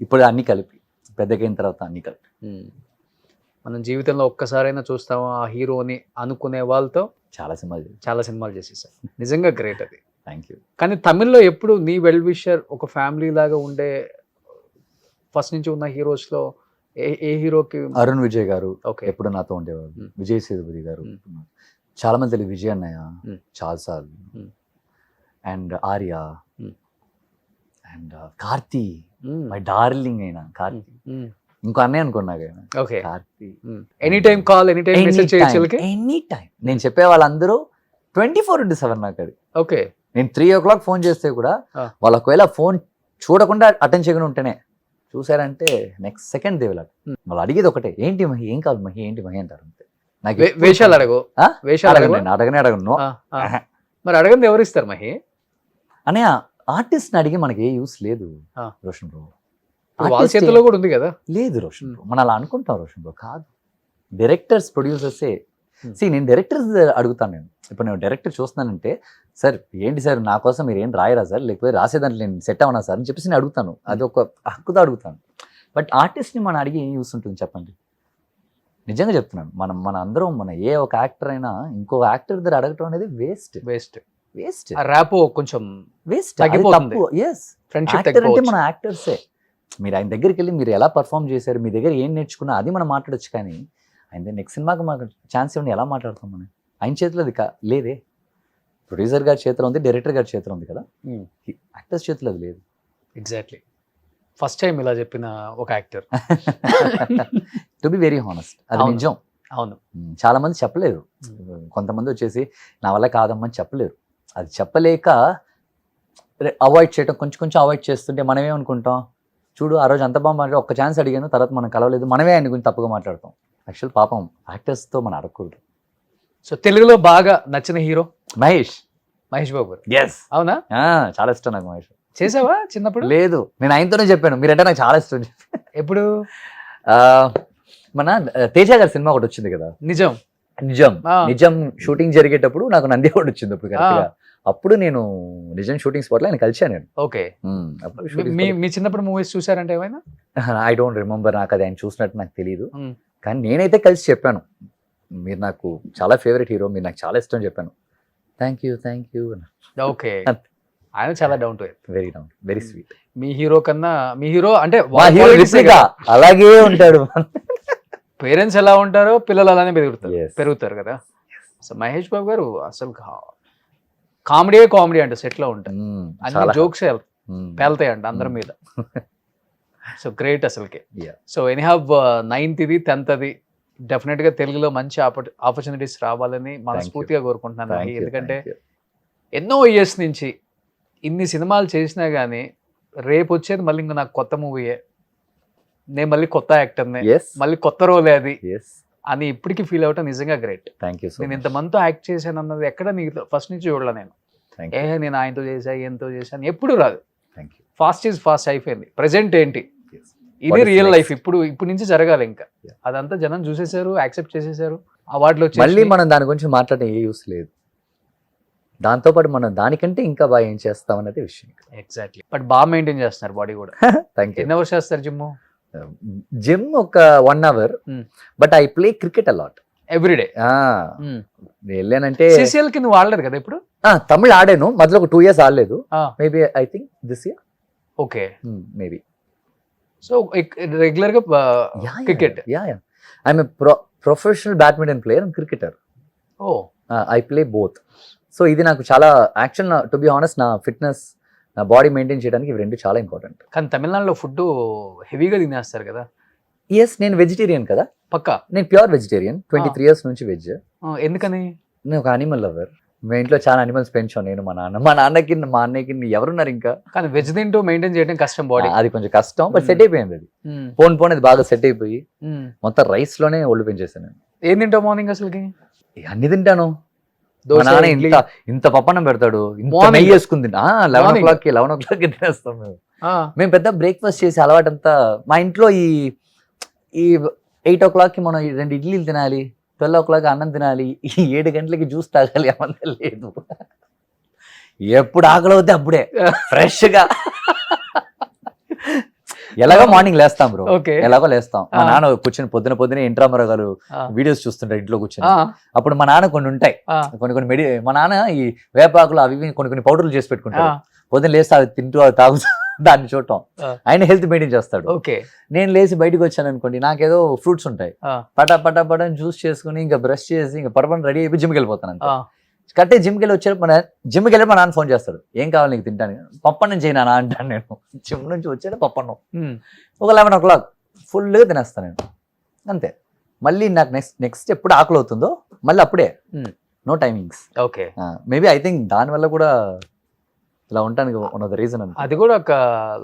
ఇప్పుడు అన్ని కలిపి పెద్దగైన తర్వాత అన్ని కలిపి. మనం జీవితంలో ఒక్కసారైనా చూస్తాము ఆ హీరోని అనుకునే వాళ్ళతో చాలా సినిమాలు. చాలా సినిమాలు చేసేసావు. నిజంగా గ్రేట్ అది. Thank you. కానీ తమిళ్లో ఎప్పుడు నీ వెల్ విషర్ ఒక ఫ్యామిలీ లాగా ఉండే ఫస్ట్ నుంచి ఉన్న హీరోస్ లో ఏ హీరోకి? అరుణ్ విజయ్ గారు ఓకే. ఎప్పుడు నాతో ఉండేవారు. Hmm. విజయ్ సేతుపతి గారు, Hmm. చాలా మంది తెలియదు. విజయ్ అన్నయ్య Hmm. చాలాసార్లు, Hmm. And Arya, Hmm. And Karthi, my darling అయినా కార్తీ. ఇంకో అన్నయ్య అనుకున్నాక okay. Karthi. Any time call, any time message చేయొచ్చు వీళ్ళకి? Any time. నేను చెప్పే వాళ్ళందరూ 24/7 నాకు అది. ఓకే. నేను 3 o'clock ఫోన్ చేస్తే కూడా Ah. వాళ్ళు ఒకవేళ ఫోన్ చూడకుండా అటెండ్ చేయకుండా ఉంటేనే చూసారంటే నెక్స్ట్ సెకండ్ దేవలాడు. వాళ్ళు అడిగేది ఒకటే, ఏంటి మహి, ఏం కాదు మహి, ఏంటి మహి అంటారు అంతే. నాకు వేషాలు అడగవు? ఆ? వేషాలు అడగవు? నేను అడగను. మరి అడగంది ఎవరు ఇస్తారు మహి? అనే ఆర్టిస్ట్ ని అడిగి మనకి ఏ యూస్ లేదు Ah. రోషన్ బ్రో. వాళ్ళ చేతిలో కూడా ఉంది కదా. లేదు రోషన్ బ్రో, మనం అలా అనుకుంటాం రోషన్ బ్రో. కాదు, డైరెక్టర్స్ ప్రొడ్యూసర్సే. నేను డైరెక్టర్స్ అడుగుతాను. నేను ఇప్పుడు నేను డైరెక్టర్ చూస్తున్నానంటే, సార్ ఏంటి సార్ నా కోసం మీరు ఏం రాయరా సార్, లేకపోతే రాసేదాంట్లో నేను సెట్ అవనా సార్ అని చెప్పేసి నేను అడుగుతాను. అది ఒక హక్కుతో అడుగుతాను. బట్ ఆర్టిస్ట్ని మనం అడిగి ఏం యూస్ ఉంటుంది చెప్పండి? నిజంగా చెప్తున్నాను. మన అందరం ఏ ఒక యాక్టర్ అయినా ఇంకో యాక్టర్ దగ్గర అడగటం అనేది వేస్ట్. ర్యాపో కొంచెం వేస్ట్. తగ్గిపోతుంది. ఎస్, ఫ్రెండ్షిప్ యాక్టర్ అంటే మన యాక్టర్సే. మీరు ఆయన దగ్గరికి వెళ్ళి మీరు ఎలా పర్ఫామ్ చేశారు, మీ దగ్గర ఏం నేర్చుకున్నా అది మనం మాట్లాడొచ్చు. కానీ ఆయన నెక్స్ట్ సినిమాకి మాకు ఛాన్స్ ఇవ్వండి, ఎలా మాట్లాడతాం మనం? ఆయన చేతిలో అది లేదే. ప్రొడ్యూసర్ గారి చేతిలో ఉంది, డైరెక్టర్ గారి చేతిలో ఉంది కదా, యాక్టర్స్ చేతిలో అది లేదు. ఎగ్జాక్ట్లీ. ఫస్ట్ టైం ఇలా చెప్పిన ఒక actor. To be very honest, అది అవును. నిజం. అవును. చాలా మంది చెప్పలేరు. కొంతమంది వచ్చేసి నా వల్ల కాదమ్మని చెప్పలేరు. అది చెప్పలేక అవాయిడ్ చేయడం, కొంచెం కొంచెం అవాయిడ్ చేస్తుంటే మనమే అనుకుంటాం, చూడు ఆ రోజు అంత బాగా మాట్లాడి ఒక్క ఛాన్స్ అడిగాను, తర్వాత మనం కలవలేదు, మనమే ఆయన గురించి తప్పుగా మాట్లాడతాం. యాక్చువల్ పాపం యాక్టర్స్తో మనం అడగకూడదు. సో తెలుగులో బాగా నచ్చిన హీరో? మహేష్ బాబు గారు. ఎస్, అవునా? చాలా ఇష్టం నాకు మహేష్. చేసావా చిన్నప్పుడు? లేదు, నేను ఆయనతోనే చెప్పాను మీరంటే నాకు చాలా ఇష్టం. ఎప్పుడు? మన తేజ గారి సినిమా ఒకటి వచ్చింది కదా, నిజం. నిజం షూటింగ్ జరిగేటప్పుడు నాకు నంది అవార్డు వచ్చింది. అప్పుడు కరెక్ట్గా అప్పుడు నేను నిజం షూటింగ్ స్పాట్ లో ఆయన కలిసాను నేను. ఓకే. మీ చిన్నప్పుడు మూవీస్ చూసారంటే ఏమైనా? ఐ డోంట్ రిమెంబర్, నాకు అది ఆయన చూసినట్టు నాకు తెలియదు. కానీ నేనైతే కలిసి చెప్పాను, మీరు నాకు చాలా ఫేవరెట్ హీరో, మీరు నాకు చాలా ఇష్టం చెప్పాను. Thank you. ఓకే. ఆయన చాలా down to earth, very sweet. Me hero కన్నా మీ హీరో అంటే అలాగే ఉంటాడు. పేరెంట్స్ ఎలా ఉంటారో పిల్లలు అలానే Yes. పెరుగుతారు కదా. సో మహేష్ బాబు గారు అసలు కామెడీ అంటే సెట్ లో ఉంటాయి, అన్ని జోక్స్ పేలుతాయి అంట అందరి మీద. సో గ్రేట్ అసలుకి. So anyhow 9th 10th definite గా తెలుగులో మంచి ఆపర్చునిటీస్ రావాలని మనస్ఫూర్తిగా కోరుకుంటున్నాను. ఎందుకంటే ఎన్నో ఇయర్స్ నుంచి ఇన్ని సినిమాలు చేసినా గానీ రేపు వచ్చేది మళ్ళీ ఇంకా నాకు కొత్త మూవీయే, నేను మళ్ళీ కొత్త యాక్టర్నే, మళ్ళీ కొత్త రోలే అది అని ఇప్పటికీ ఫీల్ అవటం నిజంగా గ్రేట్. నేను ఇంతమందితో యాక్ట్ చేశాను అన్నది ఎక్కడ నీకు ఫస్ట్ నుంచి చూడలే నేను. నేను ఆయనతో చేశాను ఈయనతో చేశాను ఎప్పుడు రాదు. ఫాస్ట్ ఈజ్ ఫాస్ట్ అయిపోయింది. ప్రెసెంట్ ఏంటి, ఇది రియల్ లైఫ్. ఇప్పుడు నుంచి జరగాలి. ఇంకా అదంతా జనం చూసేశారు, యాక్సెప్ట్ చేసేసారు. అవార్డులు వచ్చి మళ్ళీ మనం దాని గురించి మాట్లాడే ఏ యూస్ లేదు. దాంతోపాటు మనం దానికంటే ఇంకా బాగా ఏం చేస్తాం అనేది విషయం. ఎగ్జాక్ట్లీ. బట్ బాగా మెయింటైన్ చేస్తున్నారు బాడీ కూడా. ఎన్ని అవర్స్ చేస్తారు జిమ్? ఒక 1 hour. But I play cricket a lot everyday. వెళ్ళానంటే సిసిఎల్ కి నువ్వు ఆడలేదు కదా ఇప్పుడు? తమిళ్ ఆడాను, మధ్యలో ఒక 2 years ఆడలేదు. Maybe I think this year okay. Maybe. So regular గా cricket. I'm professional badminton player and cricketer. Oh I play both. So ఇది నాకు చాలా యాక్చువల్, టు బి ఆనెస్ట్, నా ఫిట్నెస్, నా బాడీ మెయింటైన్ చేయడానికి ఇవి రెండు చాలా ఇంపార్టెంట్. కానీ తమిళనాడులో ఫుడ్ హెవీగా తినేస్తారు కదా. ఎస్, నేను వెజిటేరియన్ కదా, పక్కా. నేను ప్యూర్ వెజిటేరియన్, 23 years నుంచి వెజ్. ఎందుకని? నేను ఒక అనిమల్ లవర్. మా ఇంట్లో చాలా అనిమల్స్ పెంచాను నేను, మా నాన్నకి మా అన్నయ్యకి ఎవరున్నారు ఇంకా. కానీ వెజ్ తింటూ మెయింటైన్ చేయడం కష్టం బాడీ. అది కొంచెం కష్టం, బట్ సెట్ అయిపోయింది. అది పోన్ అది బాగా సెట్ అయిపోయి మొత్తం రైస్ లోనే ఒళ్ళు పెంచేసాను నేను. ఏం తింటావు మార్నింగ్ అసలుకి? అన్ని తింటాను. దోశ, మా నాన్న ఇడ్లీ. ఇంత పప్పన్నం పెడతాడు, ఇంత Morning. నెయ్యి వేసుకుని 11 Morning. o'clock తినేస్తాం మేము. మేము పెద్ద బ్రేక్ఫాస్ట్ చేసి అలవాటంతా మా ఇంట్లో ఈ 8 o'clock మనం 2 ఇడ్లీలు తినాలి, 12 o'clock అన్నం తినాలి, ఈ 7 గంటలకి జ్యూస్ తాగాలి అవంతా లేదు. ఎప్పుడు ఆకలి అవుతే అప్పుడే ఫ్రెష్ గా. ఎలాగో మార్నింగ్ లేస్తాం బ్రో, ఓకే. ఎలాగో లేస్తాం. మా నాన్న కూర్చొని పొద్దునే ఇంట్రామరావు గారు వీడియోస్ చూస్తుంటారు ఇంట్లో కూర్చొని. అప్పుడు మా నాన్న కొన్ని ఉంటాయి, కొన్ని మా నాన్న ఈ వేపాకులు అవి కొన్ని పౌడర్లు చేసి పెట్టుకుంటాడు. పొద్దున లేస్తే అవి తింటూ అవి తాగుతూ దాన్ని చూడటం. ఆయన హెల్త్ మెయింటైన్ చేస్తాడు. ఓకే. నేను లేచి బయటకు వచ్చాను అనుకోండి, నాకేదో ఫ్రూట్స్ ఉంటాయి, పటా జ్యూస్ చేసుకుని ఇంకా బ్రష్ చేసి ఇంకా పడపని రెడీ అయిపోయి జిమ్కి వెళ్ళిపోతాను అంతే. కట్టే జిమ్కి వెళ్ళి వచ్చారు, జిమ్కి వెళ్ళి మా నాన్న ఫోన్ చేస్తాడు, ఏం కావాలి నీకు తింటాను. పప్పన్నం చేయనా అంటాను నేను. జిమ్ నుంచి వచ్చాడు పప్పన్నం ఒక 11 o'clock ఫుల్గా తినేస్తాను నేను అంతే. మళ్ళీ నాకు నెక్స్ట్ ఎప్పుడు ఆకలి అవుతుందో మళ్ళీ అప్పుడే, no timings. Okay. Maybe I think దానివల్ల కూడా ఇలా ఉంటానికి వన్ ఆఫ్ ద రీజన్. అది కూడా ఒక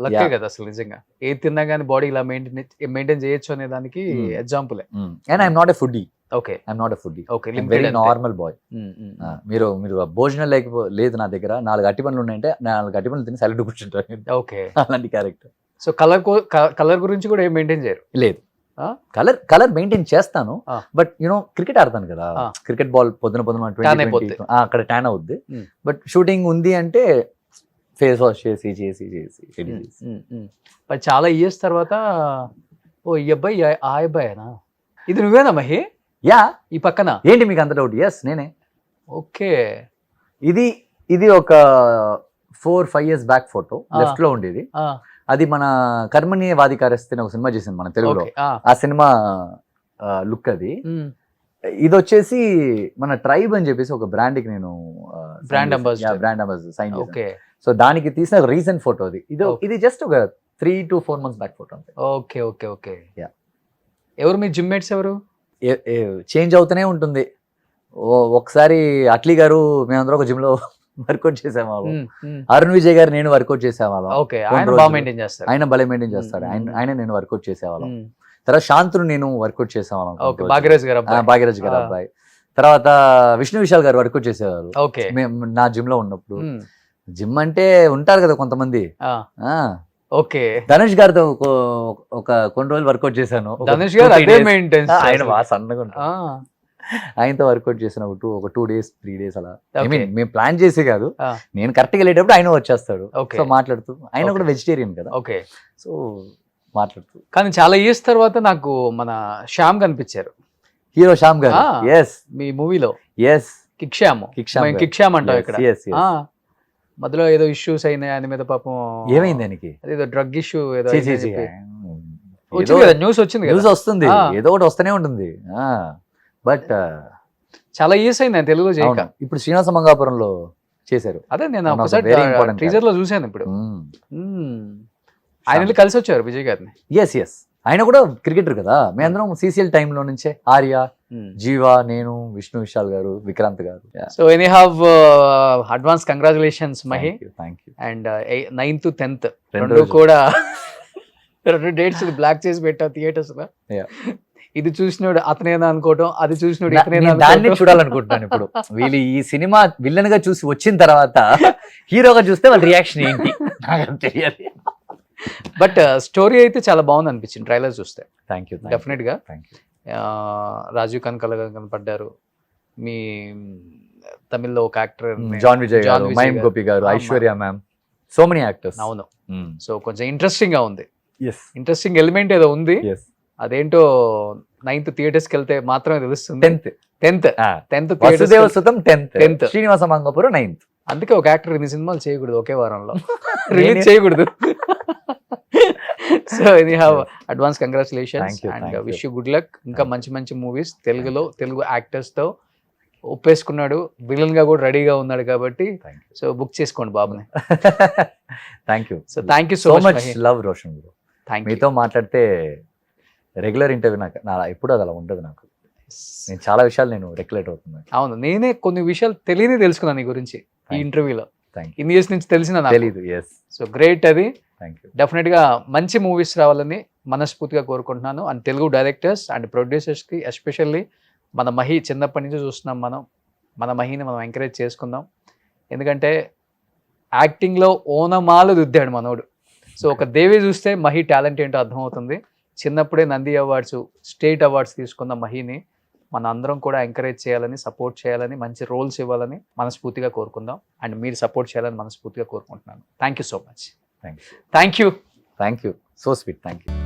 లక్కే కదా అసలు నిజంగా. ఏది తిన్నా కానీ బాడీ ఇలా మెయింటైన్ చేయొచ్చు అనే దానికి example. And I'm not a foodie. Okay. I'm not a foodie. Okay. Very normal boy. మీరు భోజనం లేదు నా దగ్గర, 4 అట్టి పనులు ఉన్నాయంటే 4 అట్టి పనులు తిని సైలెంట్ కూర్చుంటారు. ఓకే. అలాంటి క్యారెక్టర్. సో కలర్ గురించి కూడా ఏం మెయింటైన్ చేయరు? లేదు, కలర్ మెయింటైన్ చేస్తాను, బట్ క్రికెట్ ఆడతాను కదా, క్రికెట్ బాల్ పొద్దున 20 అక్కడ ట్యాన్ అవుద్ది. బట్ షూటింగ్ ఉంది అంటే ఫేస్ వాష్ చేసి బట్ చాలా ఇయర్స్ తర్వాత ఓ ఈ అబ్బాయి ఆ అబ్బాయేనా, ఇది నువ్వేనా మహి? యా. ఈ పక్కన ఏంటి మీకు అంత డౌట్? ఎస్, నేనే. ఓకే. ఇది ఒక 4-5 years బ్యాక్ ఫోటో, లెఫ్ట్ లో ఉండేది. అది మన కర్మణి వాదికారస్తే ఒక సినిమా చేసింది మన తెలుగులో, ఆ సినిమా లుక్ అది. ఇది వచ్చేసి మన ట్రైబ్ అని చెప్పేసి ఒక బ్రాండ్ కి నేను బ్రాండ్ అంబాసిడర్ సైన్ చేశాను. సో దానికి తీసిన రీసెంట్ ఫోటో ఇది జస్ట్ ఒక 3 to 4 months బ్యాక్ ఫోటో అంతే. Okay okay okay. ఎవరు మీ జిమ్ మేట్స్? ఎవరు? చేంజ్ అవుతూనే ఉంటుంది. ఒకసారి అట్లీ గారు మేమందరం ఒక జిమ్ లో వర్కౌట్ చేసేవాళ్ళం, అరుణ్ విజయ్ గారు నేను వర్కౌట్ చేసేవాళ్ళం. ఆయన భలే మెయింటైన్ చేస్తాడు, ఆయన నేను వర్కౌట్ చేసేవాళ్ళం. తర్వాత శాంతులు నేను వర్కౌట్ చేసేవాళ్ళం, భాగ్యరాజ్ గారు అబ్బాయి. తర్వాత విష్ణు విశాల్ గారు వర్కౌట్ చేసేవాళ్ళు నా జిమ్ లో ఉన్నప్పుడు. జిమ్ అంటే ఉంటారు కదా కొంతమంది. ఓకే. ధనుష్ గారితో ఒక కొన్ని రోజులు వర్కౌట్ చేశాను. ధనుష్ గారు ఆయన బాగా సన్నగా ఉంటారు, ఆయనతో వర్కౌట్ చేసిన ఒక 2 days 3 days అలా. ఐ మీన్ మేము ప్లాన్ చేసి కాదు, నేను కరెక్ట్ గా వెళ్ళేటప్పుడు ఆయన వచ్చేస్తాడు. సో మాట్లాడుతూ, ఆయన కూడా వెజిటేరియన్ కదా, ఓకే. సో మాట్లాడుతూ. కానీ చాలా ఇయర్స్ తర్వాత నాకు మన శ్యామ్ కనిపించారు, హీరో శ్యామ్ గారు. ఎస్, మీ మూవీలో. ఎస్, కిక్ శ్యామ్ అంటాం ఇక్కడ. మధ్యలో ఏదో ఇష్యూస్ అయినాయి ఆయన మీద, పాపం. ఏమైంది ఆయనకి? ఏదో డ్రగ్ ఇష్యూ ఏదో న్యూస్ వచ్చింది, వస్తుంది, ఏదో ఒకటి వస్తూనే ఉంటుంది. బట్ చాలా ఇయర్స్ అయింది ఆయన తెలుగులో చేయక. ఇప్పుడు శ్రీనివాస మంగాపురంలో చేశారు. అదే నేను టీజర్ లో చూసాను ఇప్పుడు. ఆయన కలిసి వచ్చారు విజయ్ గారిని. ఎస్, ఆయన కూడా క్రికెటర్ కదా. మేమందరం CCL టైంలో నుంచే, ఆర్య, జీవా, నేను, విష్ణు విశాల్ గారు, విక్రాంత్ గారు. So any have advance congratulations Mahi. Thank you. And 9th 10th రెండు కూడా 2 dates బ్లాక్ చేసి పెట్టావు థియేటర్స్ లో. ఇది చూసినోడు అతనేనా అనుకోవటం, అది చూసినోడు ఇతనేనా దాన్ని చూడాలనుకుంటున్నాను ఇప్పుడు. వీళ్ళు ఈ సినిమా విలన్ గా చూసి వచ్చిన తర్వాత హీరోగా చూస్తే వాళ్ళ రియాక్షన్ ఏంటి నాకు తెలియాలి. బట్ స్టోరీ అయితే చాలా బాగుంది అనిపించింది ట్రైలర్ చూస్తే. Thank you. డెఫినెట్ గా. రాజీవ్ కనకాల కనపడ్డారు, మీ తమిళ్లో ఒక యాక్టర్ జాన్ విజయ్ గారు, మహిమ్ గోపి గారు, Aishwarya ma'am, so many actors. అవును. సో కొంచెం ఇంట్రెస్టింగ్ గా ఉంది. ఇంట్రెస్టింగ్ ఎలిమెంట్ ఏదో ఉంది. అదేంటో 9th థియేటర్స్కి వెళ్తే మాత్రమే తెలుస్తుంది. 10th Srinivasa Mangapuram 9th. అందుకే ఒక యాక్టర్ ఇన్ని సినిమాలు చేయకూడదు ఒకే వారంలో, రిలీజ్ చేయకూడదు. సో ఇది have advance congratulations Thank you, and thank you. Wish you good luck. ఇంకా మంచి మంచి మూవీస్ తెలుగులో తెలుగు యాక్టర్స్ తో ఒప్పేసుకున్నాడు, విలన్ గా కూడా రెడీగా ఉన్నాడు కాబట్టి థ్యాంక్ యూ సో బుక్ చేసుకోండి బాబుని. Thank you so thank you so so much much. Love Roshan bro. Thank you. మీతో మాట్లాడితే రెగ్యులర్ ఇంటర్వ్యూ నా ఎప్పుడు అది అలా ఉండదు నాకు. నేను చాలా విషయాలు నేను రెగ్యులేట్ అవుతున్నాను. అవును, నేనే కొన్ని విషయాలు తెలియని తెలుసుకున్నాను నీ గురించి ఈ Thank you. ఇంటర్వ్యూలో. Thank you. ఇన్ని ఇయర్స్ నుంచి తెలిసిన నాకు. తెలీదు. ఎస్. సో గ్రేట్ అది. Thank you. డెఫినెట్ గా మంచి మూవీస్ రావాలని మనస్ఫూర్తిగా కోరుకుంటున్నాను. And Telugu directors and producers కి ఎస్పెషల్లీ మన మహి చిన్నప్పటి నుంచి చూస్తున్నాం మనం, మన మహిని మనం ఎంకరేజ్ చేసుకుందాం. ఎందుకంటే యాక్టింగ్లో ఓనమాలు దిద్దాడు మనోడు. సో ఒక దేవి చూస్తే మహి టాలెంట్ ఏంటో అర్థమవుతుంది. చిన్నప్పుడే నంది అవార్డ్స్, స్టేట్ అవార్డ్స్ తీసుకున్న మహిని మన అందరం కూడా ఎంకరేజ్ చేయాలని, సపోర్ట్ చేయాలని, మంచి రోల్స్ ఇవ్వాలని మనస్ఫూర్తిగా కోరుకుందాం. అండ్ మీరు సపోర్ట్ చేయాలని మనస్ఫూర్తిగా కోరుకుంటున్నాను. Thank you so much. Thank you. Thank you. Thank you. So sweet. Thank you.